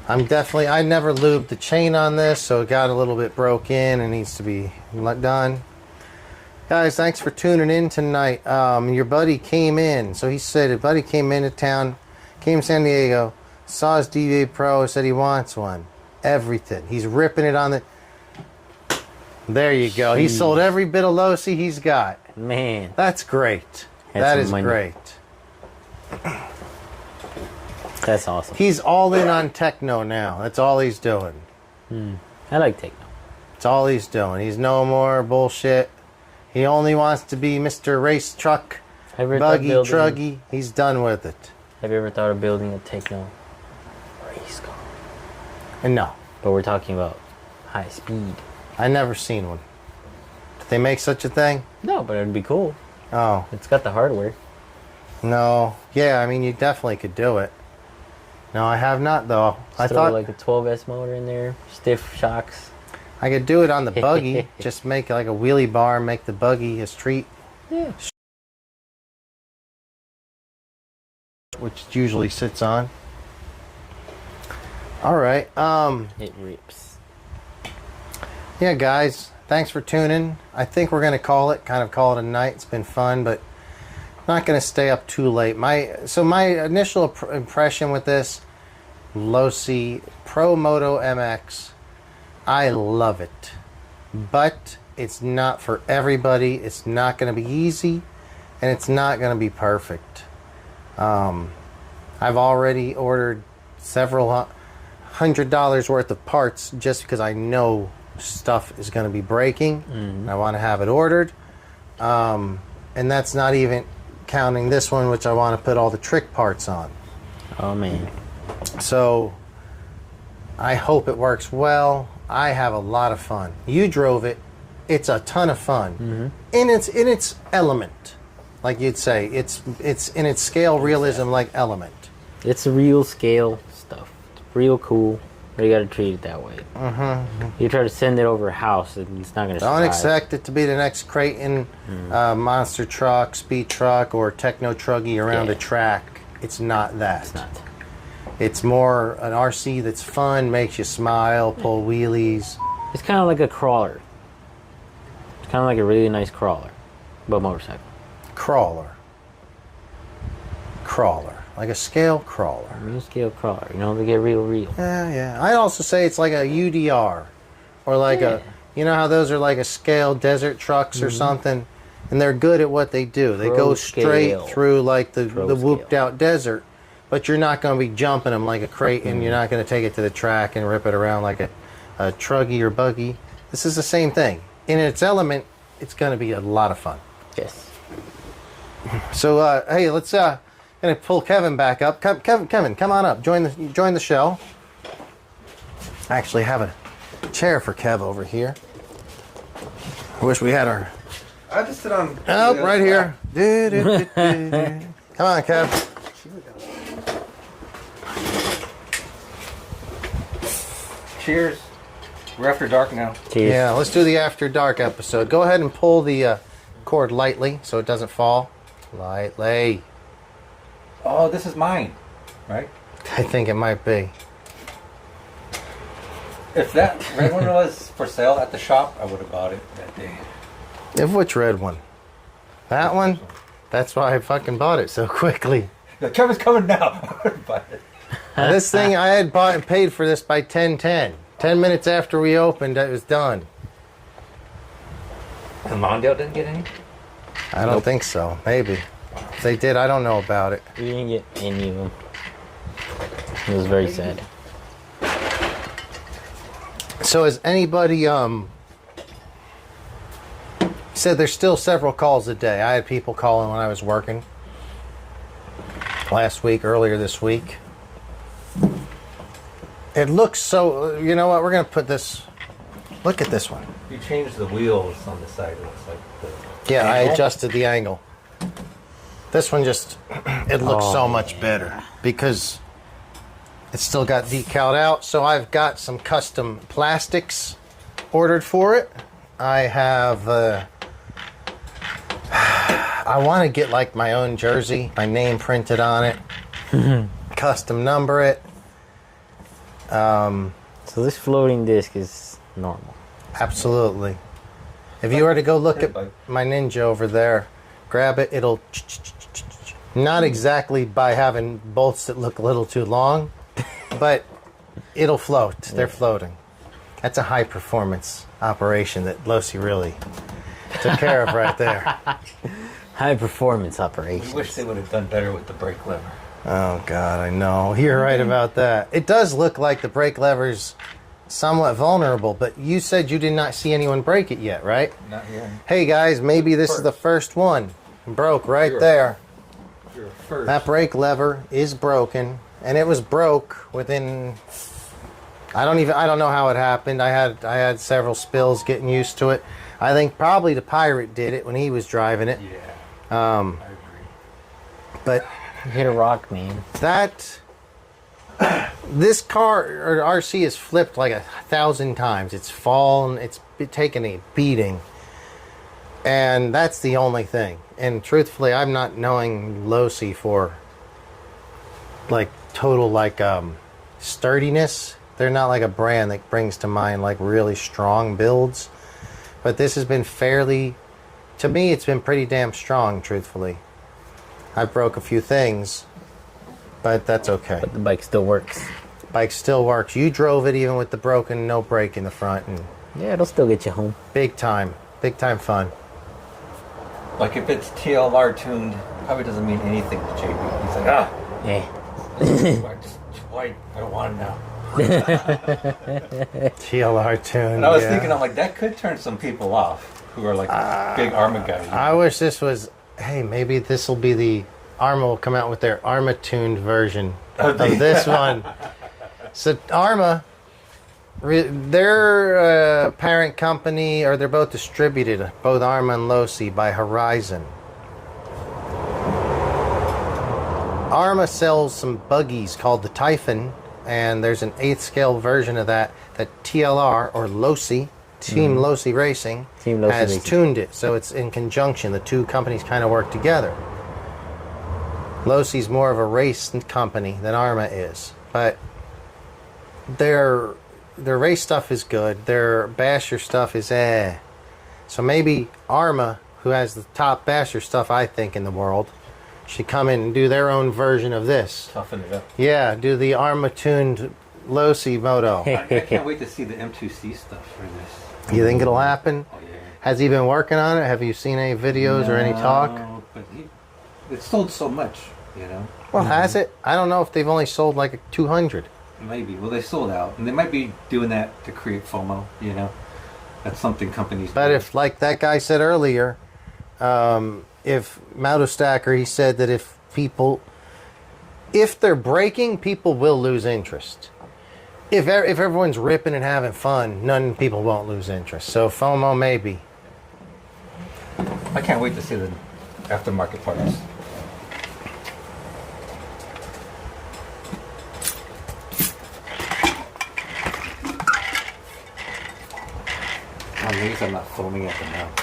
I never lubed the chain on this, so it got a little bit broke in and needs to be done. Guys, thanks for tuning in tonight. Your buddy came in, so he said his buddy came into town, came to San Diego, saw his DVA Pro, said he wants one. Everything. He's ripping it on the... There you go. He sold every bit of Losi he's got. Man. That's great. That is great. That's awesome. He's all in on techno now. That's all he's doing. I like techno. That's all he's doing. He's no more bullshit. He only wants to be Mr. Race Truck, Buggy, Truggy. He's done with it. Have you ever thought of building a techno race car? No. But we're talking about high speed. I never seen one. Did they make such a thing? No, but it'd be cool. Oh. It's got the hardware. No. Yeah, I mean, you definitely could do it. No, I have not, though. I thought like a 12S motor in there, stiff shocks. I could do it on the buggy. Just make like a wheelie bar, make the buggy a street. Yeah. Which it usually sits on. All right. It rips. Yeah, guys. Thanks for tuning. I think we're going to call it a night. It's been fun, but not going to stay up too late. My initial impression with this Losi Pro Moto MX, I love it, but it's not for everybody. It's not going to be easy, and it's not going to be perfect. I've already ordered several $100 worth of parts just because I know stuff is going to be breaking. And I want to have it ordered, and that's not even counting this one, which I want to put all the trick parts on. Oh man. So I hope it works well. I have a lot of fun. You drove it. It's a ton of fun. In its element, like you'd say. It's in its scale realism like element. It's real scale stuff. It's real cool. But you got to treat it that way. You try to send it over a house, and it's not going to. Don't expect it to be the next Creighton monster truck, speed truck, or techno truggy around a track. It's not that. It's not. It's more an RC that's fun, makes you smile, pull wheelies. It's kind of like a crawler. It's kind of like a really nice crawler, but motorcycle. Crawler. Like a scale crawler. Real scale crawler. You know, they get real. Yeah. I'd also say it's like a UDR. Or like you know how those are like a scale desert trucks or something? And they're good at what they do. They go straight through like the whooped out desert. But you're not going to be jumping them like a Creighton. You're not going to take it to the track and rip it around like a truggy or buggy. This is the same thing. In its element, it's going to be a lot of fun. Yes. So, hey, let's gonna pull Kevin back up. Kevin, come on up. Join the show. I actually have a chair for Kev over here. I wish we had our... I just sit on... Oh, right here. Come on, Kev. Cheers. We're after dark now. Cheers. Yeah, let's do the After Dark episode. Go ahead and pull the cord lightly so it doesn't fall. Lightly. Oh, this is mine, right? I think it might be. If that red one was for sale at the shop, I would have bought it that day. Which red one? That one? That's why I fucking bought it so quickly. Kevin's coming now. I would have bought it. This thing, I had bought and paid for this by 10:10. 10 minutes after we opened, it was done. And Mondale didn't get any? I don't think so. Maybe. If they did, I don't know about it. We didn't get any of them. It was very sad. So has anybody said there's still several calls a day. I had people calling when I was working last week, earlier this week. It looks so, you know what, we're going to put this, look at this one. You changed the wheels on the side. It looks like the... Yeah, I adjusted the angle. This one just, it looks so much better because it's still got decaled out. So I've got some custom plastics ordered for it. I have, I want to get like my own jersey, my name printed on it, custom number it. So this floating disc is normal. Absolutely. If you were to go look at my Ninja over there, grab it, it'll... Not exactly by having bolts that look a little too long, but it'll float. They're floating. That's a high performance operation that Losi really took care of right there. High performance operation. I wish they would have done better with the brake lever. Oh God, I know. You're right about that. It does look like the brake lever's somewhat vulnerable, but you said you did not see anyone break it yet, right? Not yet. Hey guys, maybe this is the first one. Broke right there. You're first. That brake lever is broken, and it was broke within... I don't know how it happened. I had several spills getting used to it. I think probably the Pirate did it when he was driving it. Yeah. I agree. But You hit a rock, man. this car or RC is flipped like 1,000 times. It's fallen. It's taken a beating, and that's the only thing. And truthfully, I'm not knowing Losi for like total sturdiness. They're not like a brand that brings to mind like really strong builds, but this has been fairly, to me, it's been pretty damn strong, truthfully. I broke a few things, but that's okay. But the bike still works. Bike still works. You drove it even with the broken no brake in the front, and Yeah, it'll still get you home. big time fun. Like if it's TLR tuned, probably doesn't mean anything to JB. He's like, Yeah. why? I don't want to know. TLR tune. And I was thinking, I'm like, that could turn some people off who are like big Arma guys. I wish this was, hey, maybe this will be the Arma will come out with their Arma tuned version of this one. So Arma, their parent company, or they're both distributed, both Arma and Losi, by Horizon. Arma sells some buggies called the Typhon, and there's an 8th scale version of that TLR, or Losi, Team Losi Racing, Team Losi has Racing. tuned it. So it's in conjunction. The two companies kind of work together. Losi's more of a race company than Arma is, but their race stuff is good. Their basher stuff is eh. So maybe Arma, who has the top basher stuff I think in the world, should come in and do their own version of this. Toughen it up. Yeah, do the Arma tuned Losi Moto. I can't wait to see the M2C stuff for this. You think it'll happen? Oh, yeah. Has he been working on it? Have you seen any videos or any talk? No, but it sold so much, you know. Well, has it? I don't know if they've only sold like 200. Maybe. Well, they sold out, and they might be doing that to create FOMO. You know, that's something companies. But do. if, like that guy said earlier, if Motostacker, he said that if they're breaking, people will lose interest. If everyone's ripping and having fun, none people won't lose interest. So FOMO maybe. I can't wait to see the aftermarket parts. At least I'm not foaming at the mouth.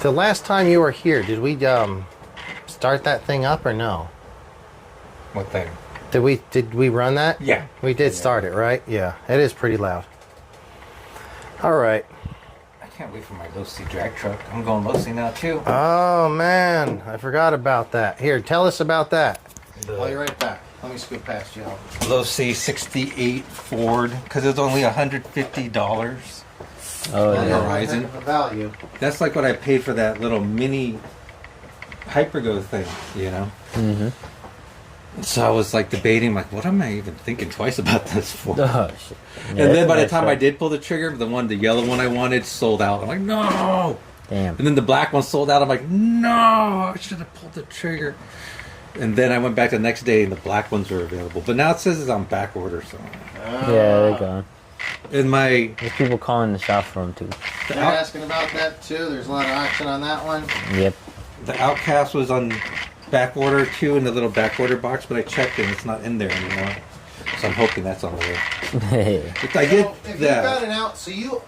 The last time you were here, did we start that thing up or no? What thing? Did we run that? Yeah. We did start it, right? Yeah. It is pretty loud. All right. I can't wait for my Losi drag truck. I'm going Losi now too. Oh man, I forgot about that. Here, tell us about that. The- I'll be right back. Let me scoot past you. Losi 68 Ford, because it's only $150. Oh, On yeah. Horizon. The value. That's like what I paid for that little mini Hypergo thing, you know? Mm-hmm. So I was like debating, like, what am I even thinking twice about this for? Oh, shit. And then by the time I did pull the trigger, the yellow one I wanted sold out. I'm like, no! Damn. And then the black one sold out. I'm like, no! I should have pulled the trigger. And then I went back the next day and the black ones were available. But now it says it's on back order, so. Yeah, they're gone. In my. There's people calling the shop for them, too. They're asking about that too. There's a lot of action on that one. Yep. The Outcast was on back order too in the little back order box, but I checked and it's not in there anymore. So I'm hoping that's on the way. But I get If that. you got it out, so you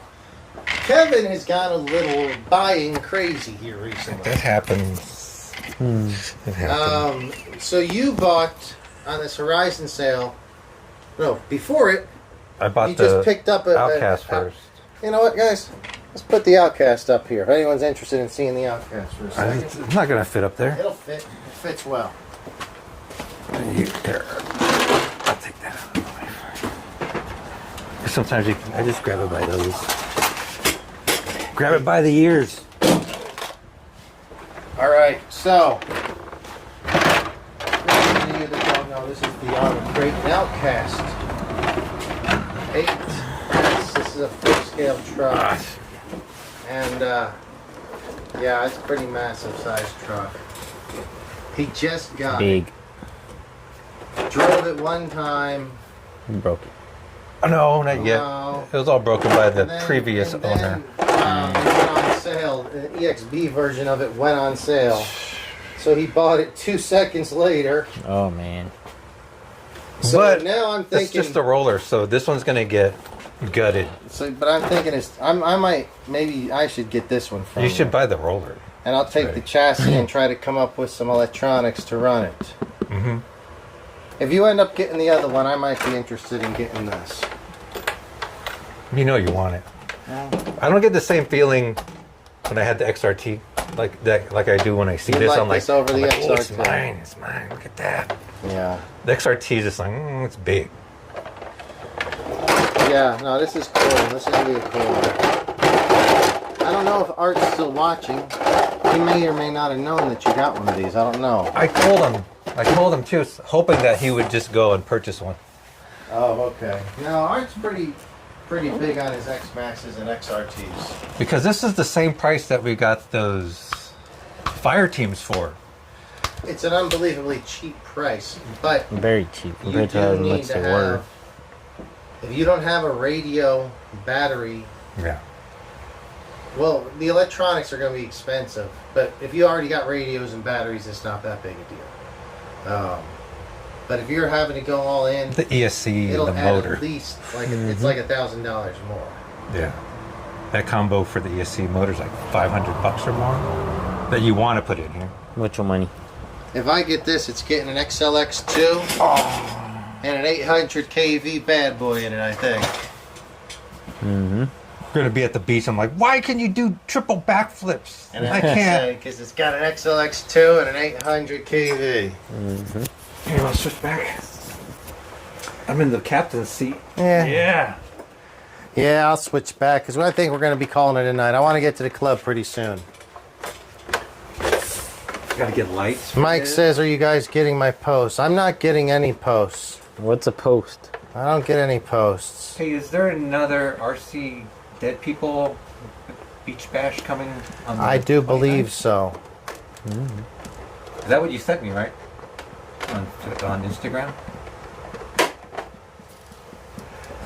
Kevin has got a little buying crazy here recently. That happens. It happens. So you bought on this Horizon sale. No, before it, I bought you the just picked up Outcast first. You know what, guys? Let's put the Outcast up here. If anyone's interested in seeing the Outcast for a second. It's not going to fit up there. It'll fit. It fits well. Here. I'll take that out of the way. Sometimes I just grab it by those. Grab it by the ears. All right, so. This is the Creighton Outcast 8. This is a full-scale truck. And, yeah, it's a pretty massive size truck. He just got Big. it. Drove it one time. Broke it. Oh, no, not yet. No. It was all broken by the And then- previous and owner. then, it went on sale. The EXB version of it went on sale. So he bought it 2 seconds later. Oh man. So But now I'm it's thinking. just a roller, so this one's going to get gutted. So, but I'm thinking maybe I should get this one from You should buy the roller. And I'll take the chassis and try to come up with some electronics to run it. Mm-hmm. If you end up getting the other one, I might be interested in getting this. You know you want it. I don't get the same feeling when I had the XRT like I do when I see You this. like I'm like, this over the oh, it's XRT. mine. It's mine. Look at that. Yeah. The XRT is just like, it's big. Yeah, no, this is cool. This is really cool. I don't know if Art's still watching. He may or may not have known that you got one of these. I don't know. I told him too, hoping that he would just go and purchase one. Oh, okay. No, Art's pretty big on his X-Maxes and XRTs. Because this is the same price that we got those fire teams for. It's an unbelievably cheap price, but Very cheap you compared to do how need much to they were. have. If you don't have a radio, battery, Yeah. well, the electronics are going to be expensive. But if you already got radios and batteries, it's not that big a deal. But if you're having to go all in, The ESC, it'll the add motor. at least it's like $1,000 more. Yeah. That combo for the ESC motor is like $500 or more that you want to put in here. Much money. If I get this, it's getting an XLX2 and an 800 kV bad boy in it, I think. Mm-hmm. We're going to be at the beach. I'm like, why can you do triple backflips? And I can't. because it's got an XLX2 and an 800 kV. Mm-hmm. Here, I'll switch back. I'm in the captain's seat. Yeah, I'll switch back because I think we're going to be calling it a night. I want to get to the club pretty soon. Got to get lights. Mike says, are you guys getting my posts? I'm not getting any posts. What's a post? I don't get any posts. Hey, is there another RC Dead People Beach Bash coming on the I do 29th? believe so. Is that what you sent me, right? On Instagram?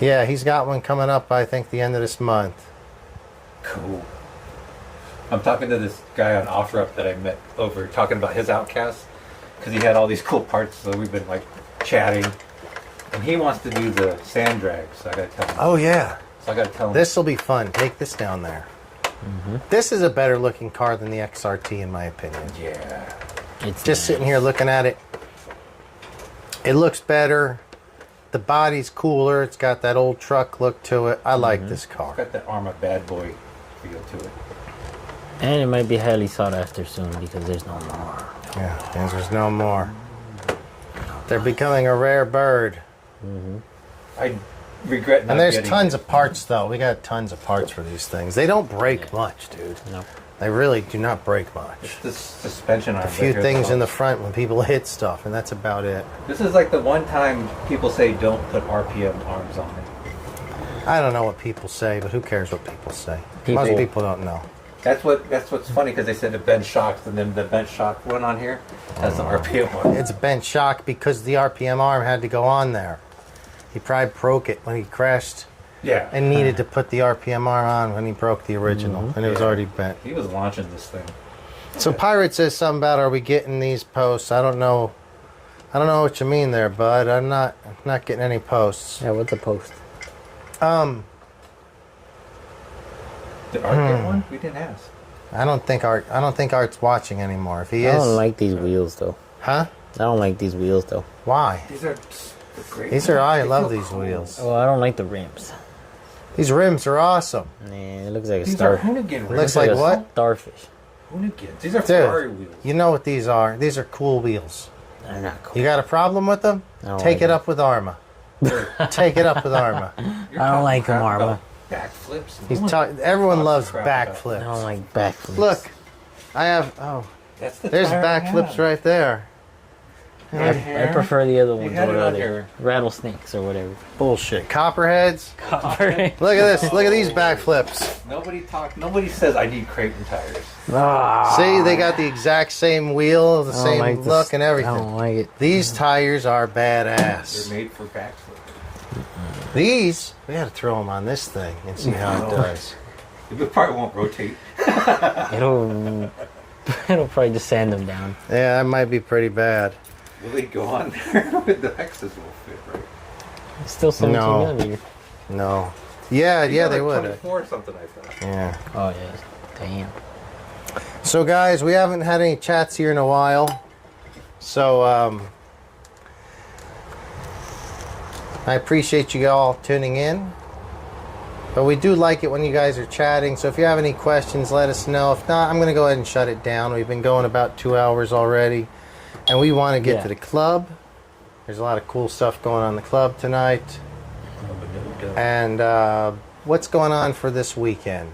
Yeah, he's got one coming up, I think, the end of this month. Cool. I'm talking to this guy on OfferUp that I met over, talking about his Outcast, because he had all these cool parts, so we've been like chatting. And he wants to do the sand drag, so I gotta tell him. Oh, yeah. So I gotta tell him. This will be fun. Take this down there. This is a better looking car than the XRT, in my opinion. Yeah. It's Just sitting here looking at it. It looks better. The body's cooler. It's got that old truck look to it. I like this It's car. got that Arma bad boy feel to it. And it might be highly sought after soon because there's no more. Yeah, and there's no more. They're becoming a rare bird. I regret not And there's getting tons of parts, though. We got tons of parts for these things. They don't break much, dude. No. They really do not break much. the suspension arms. A few right here. things in the front when people hit stuff, and that's about it. This is like the one time people say don't put RPM arms on it. I don't know what people say, but who cares what people say? People- Most people don't know. That's what's funny because they said the bench shocks, and then the bench shock one on here has the RPM on. It's a bench shock because the RPM arm had to go on there. He probably broke it when he crashed Yeah. and needed to put the RPM arm on when he broke the original, and it was Yeah. already bent. He was launching this thing. So Pirate says something about, are we getting these posts? I don't know. I don't know what you mean there, bud. I'm not getting any posts. Yeah, what's a post? Did Art get one? We didn't ask. I don't think Art's watching anymore. If he I is, don't like these wheels though. huh? I don't like these wheels though. Why? These are great. I They love feel these cool. wheels. Well, I don't like the rims. These rims are awesome. Man, it looks like a These are star. Hoonigan rims. Looks like a what? Starfish. Hoonigans. These are Ferrari wheels. You know what these are? These are cool wheels. They're not cool. You got a problem with them? I don't Take like it them. up with Arma. Take it up with Arma. You're I don't talking like crap them, Arma. about Backflips. Everyone loves crap about- I backflips. don't like backflips. Look, I have. Oh, That's the there's tire I backflips have. right there. Right I here. prefer the other You ones. had it What on are they? your- Rattlesnakes or whatever. Bullshit. Copperheads. Copper. Look at this. Look at these backflips. Nobody says I need Creighton tires. See, they got the exact same wheel, the I don't same like this. look, and I everything. don't like it. These tires are They're badass. made for backflip. These, we got to throw them on this thing and see how it does. It probably won't rotate. It'll probably just sand them down. Yeah, that might be pretty bad. Will they go on there? The hexes will fit, right? It's still 17 No. millimeter. No. Yeah, These yeah, are they like would. 24 or something like that. Yeah. Oh yes. Damn. So, guys, we haven't had any chats here in a while. So, I appreciate you all tuning in. But we do like it when you guys are chatting. So if you have any questions, let us know. If not, I'm going to go ahead and shut it down. We've been going about 2 hours already. And we want to get to the club. There's a lot of cool stuff going on in the club tonight. And what's going on for this weekend?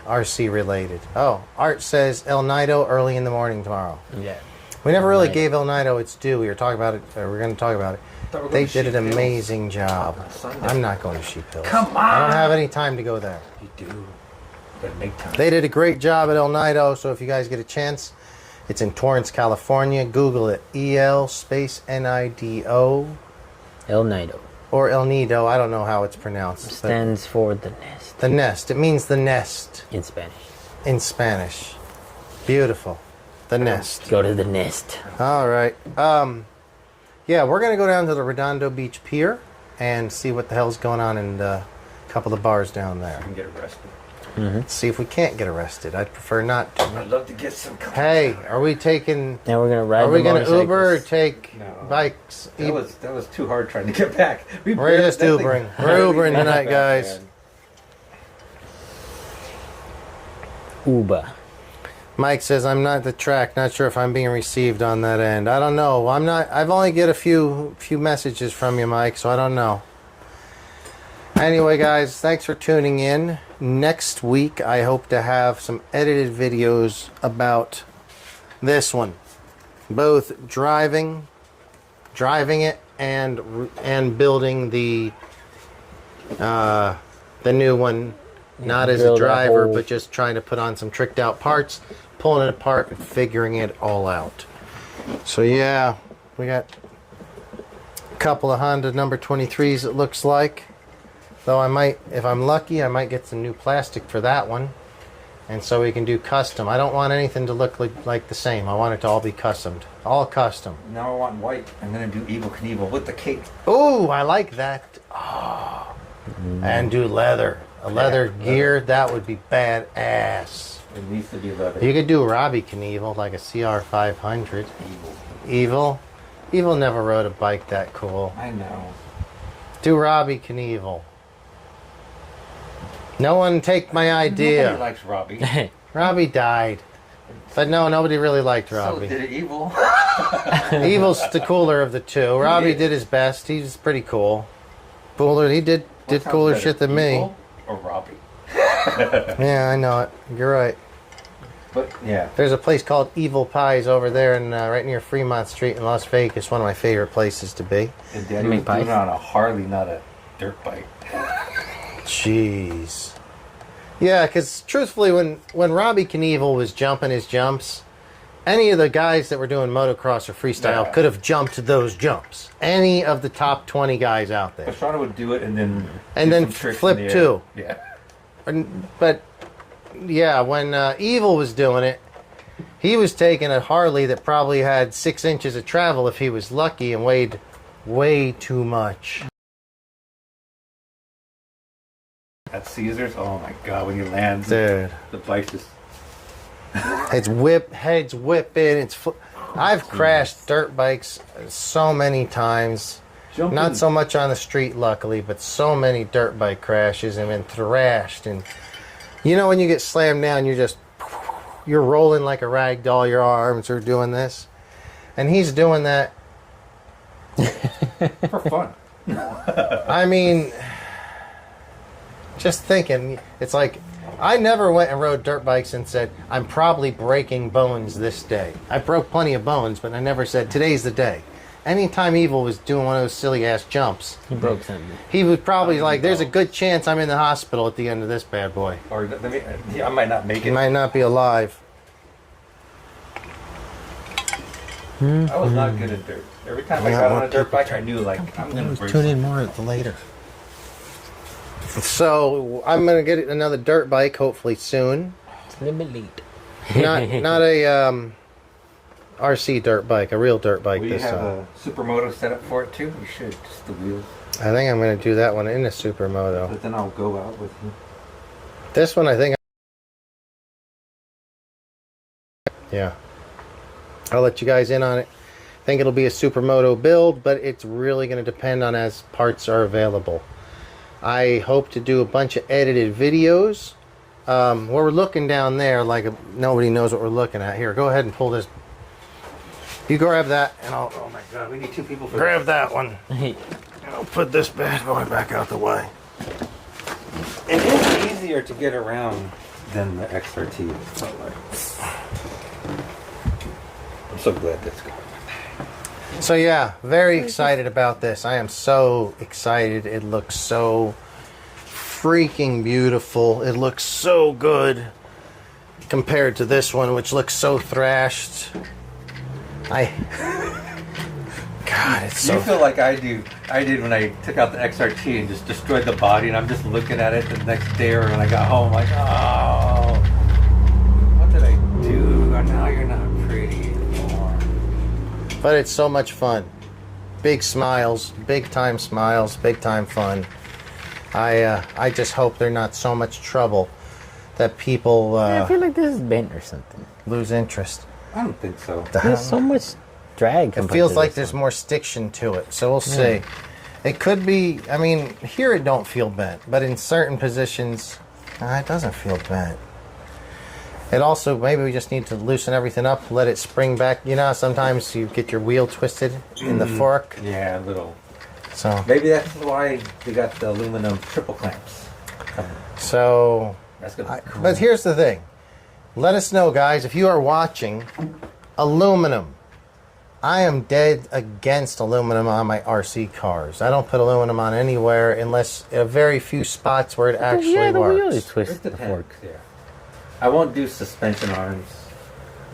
RC related. Oh, Art says El Nido early in the morning tomorrow. Yeah. We never really Nido. gave El Nido its due. We were talking about it. We're going to talk about it. They did an amazing job. I'm not going to Sheep Hills. Come on! I don't have any time to go there. You do. Better make time. They did a great job at El Nido, so if you guys get a chance, it's in Torrance, California. Google it. EL space NIDO El Nido or El Nido. I don't know how it's pronounced. but stands for the nest the nest. It means the nest in Spanish. in Spanish. Beautiful. The nest. Go to the nest. All right. Yeah, we're going to go down to the Redondo Beach Pier and see what the hell's going on in a couple of bars down there. You can get arrested. See if we can't get arrested. I'd prefer not to. I'd love to get some. Hey, are we taking... Now we're gonna ride. Are we going to Uber or take No. bikes? That was too hard trying to get back. We're just Ubering. We're Ubering tonight, guys. Uber. Mike says, I'm not at the track. Not sure if I'm being received on that end. I don't know. I'm not. I've only get a few messages from you, Mike, so I don't know. Anyway, guys, thanks for tuning in. Next week, I hope to have some edited videos about this one. Both driving it, and building the new one. Not as a build that driver, whole- but just trying to put on some tricked out parts, pulling it apart, and figuring it all out. So yeah, we got a couple of Honda number 23s, it looks like. Though I might, if I'm lucky, I might get some new plastic for that one. And so we can do custom. I don't want anything to look like the same. I want it to all be customed. All custom. Now I want white. I'm gonna do Evil Knievel with the cape. Ooh, I like that. Oh. And do leather. A leather gear, that would be badass. It needs to be leather. You could do Robbie Knievel, like a CR500. Evil. Evil never rode a bike that cool. I know. Do Robbie Knievel. No one take my Nobody idea. likes Robbie. Robbie died. But no, nobody really liked So Robbie. did Evil. Evil's the cooler of the two. Robbie did his best. He was pretty cool. Cooler, he did What sounds cooler better, shit than me. Evil or Robbie? Yeah, I know it. You're right. But yeah. There's a place called Evil Pies over there, in right near Fremont Street in Las Vegas. One of my favorite places to be. And Daddy Make was doing pies? it on a Harley, not a dirt bike. Jeez. Yeah, because truthfully, when Robbie Knievel was jumping his jumps, any of the guys that were doing motocross or freestyle Yeah. could have jumped those jumps. Any of the top 20 guys out there. Shauna would do it and then And do then some tricks flip in the too. air. But yeah, when Evil was doing it, he was taking a Harley that probably had 6 inches of travel if he was lucky and weighed way too much. at Caesars. Oh my god, when you land, Dude. the bike just. Heads whipping. I've crashed dirt bikes so many times. Not so much on the street, luckily, but so many dirt bike crashes and been thrashed. And you know when you get slammed down, you're rolling like a rag doll. Your arms are doing this, and he's doing that for fun. I mean, just thinking, it's like I never went and rode dirt bikes and said, I'm probably breaking bones this day. I broke plenty of bones, but I never said, today's the day. Anytime Evil was doing one of those silly-ass jumps, He broke something. he was probably like, there's a good chance I'm in the hospital at the end of this bad boy. Or I might not make He it. might not be alive. I was not good at dirt. Every time I got on a dirt bike, I knew like I'm gonna break. Tune in more later. So, I'm going to get another dirt bike, hopefully soon. It's a little bit late. Not a RC dirt bike, a real dirt bike Will you this have time. a supermoto set up for it too? You should, just the wheels. I think I'm going to do that one in a supermoto. But then I'll go out with you. This one, I think. Yeah. I'll let you guys in on it. I think it'll be a supermoto build, but it's really going to depend on as parts are available. I hope to do a bunch of edited videos. We're looking down there like nobody knows what we're looking at. Here, go ahead and pull this. You grab that, and I'll Oh my god, we need two people for grab that one. And I'll put this bad boy back out the way. It is easier to get around than the XRT. It felt like. I'm so glad that's going. So yeah, very excited about this. I am so excited. It looks so freaking beautiful. It looks so good compared to this one, which looks so thrashed. God, it's so. You feel like I did when I took out the XRT and just destroyed the body, and I'm just looking at it the next day or when I got home, like, oh, what did I do? Oh, now you're not pretty anymore. But it's so much fun. Big smiles, big time fun. I just hope they're not so much trouble that people I feel like this is bent or something. lose interest. I don't think so. There's so much drag. It feels like there's more stiction to it, so we'll see. It could be, I mean, here it don't feel bent, but in certain positions, it doesn't feel bent. It also, maybe we just need to loosen everything up, let it spring back. You know, sometimes you get your wheel twisted in the fork. Yeah, a little. So, Maybe that's why we got the aluminum triple clamps. so That's gonna be cool. but here's the thing. Let us know, guys, if you are watching, aluminum. I am dead against aluminum on my RC cars. I don't put aluminum on anywhere unless in a very few spots where it actually the wheel is works. twisted It the depends, fork. yeah. I won't do suspension arms,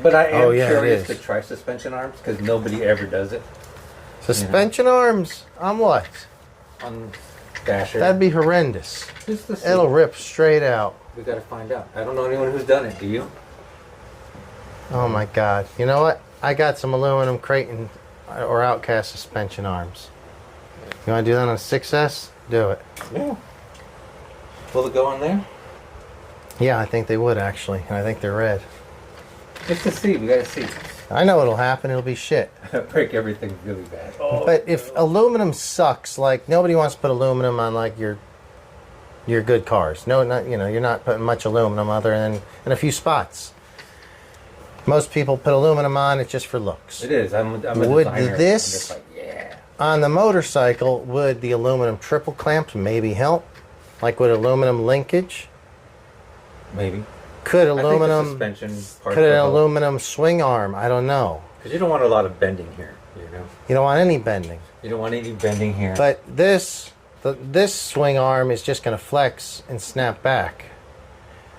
but I am Oh, yeah, it curious is. to try suspension arms because nobody ever does it Suspension arms on what? on Dasher. That'd be horrendous. Just to see. It'll rip straight out. We gotta find out. I don't know anyone who's done it. Do you? Oh my God. You know what? I got some aluminum Creighton or Outcast suspension arms. You want to do that on a 6S? Do it. Yeah. Will it go on there? Yeah, I think they would actually. And I think they're red. Just to see. We gotta see. I know what'll happen. It'll be shit. Break everything really bad. But if aluminum sucks, like nobody wants to put aluminum on like your good cars. No, not you're not putting much aluminum other than in a few spots. Most people put aluminum on it just for looks. It is. I'm a Would designer. this- I'm just like, yeah. On the motorcycle, would the aluminum triple clamps maybe help? Like with aluminum linkage? Maybe. Could I think the aluminum suspension part could an will help. aluminum swing arm? I don't know. Because you don't want a lot of bending here. You know. You don't want any bending. You don't want any bending here. But this swing arm is just going to flex and snap back.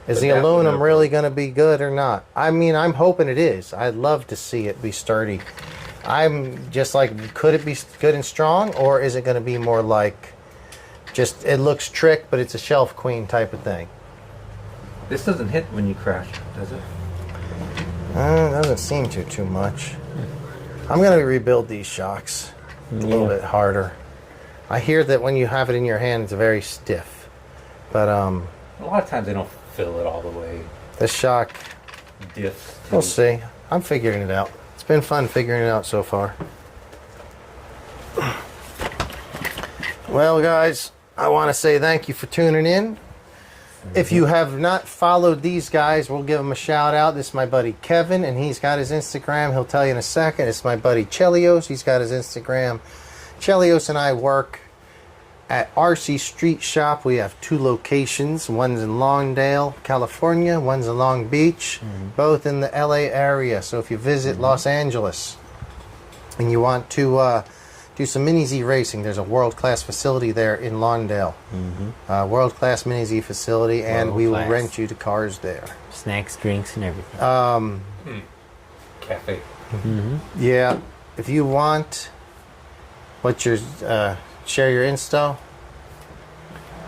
Is But the that would aluminum never- really going to be good or not? I mean, I'm hoping it is. I'd love to see it be sturdy. I'm just like, could it be good and strong, or is it going to be more like just it looks trick, but it's a shelf queen type of thing? This doesn't hit when you crash, does it? Doesn't seem to too much. I'm going to rebuild these shocks a little bit harder. I hear that when you have it in your hand, it's very stiff. But A lot of times they don't fill it all the way. the shock, Diffs. we'll see. I'm figuring it out. It's been fun figuring it out so far. Well, guys, I want to say thank you for tuning in. If you have not followed these guys, we'll give them a shout out. This is my buddy Kevin, and he's got his Instagram. He'll tell you in a second. It's my buddy Chelios. He's got his Instagram. Chelios and I work at RC Streetshop. We have 2 locations. One's in Lawndale, California. One's in Long Beach. Both in the LA area. So if you visit Los Angeles and you want to do some Mini Z racing, there's a world-class facility there in Lawndale. World-class Mini Z facility, and we will World-class. rent you to cars there. Snacks, drinks, and everything. Cafe. Yeah, if you want, what's your share your Insta?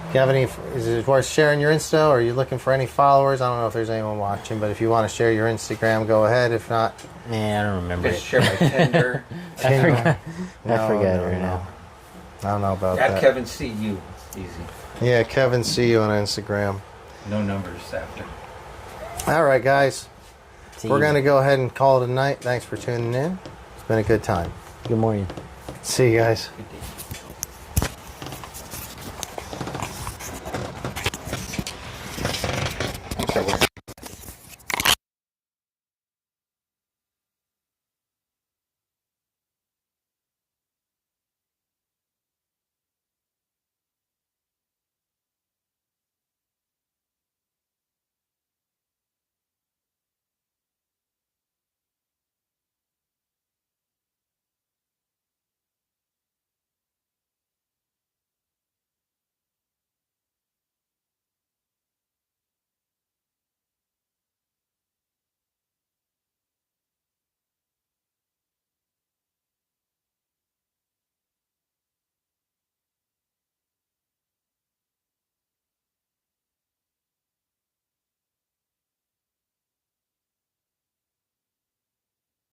If you have any, is it worth sharing your Insta, or are you looking for any followers? I don't know if there's anyone watching, but if you want to share your Instagram, go ahead. If not, Yeah, I don't remember Just it. share my Tinder. I forgot. No, I forgot no, it right no. now. I don't know about At that. Kevin CU. It's easy. Yeah, Kevin, see you on Instagram. No numbers after. All right, guys, See we're you. gonna go ahead and call it a night. Thanks for tuning in. It's been a good time. Good morning. See you guys. Good day.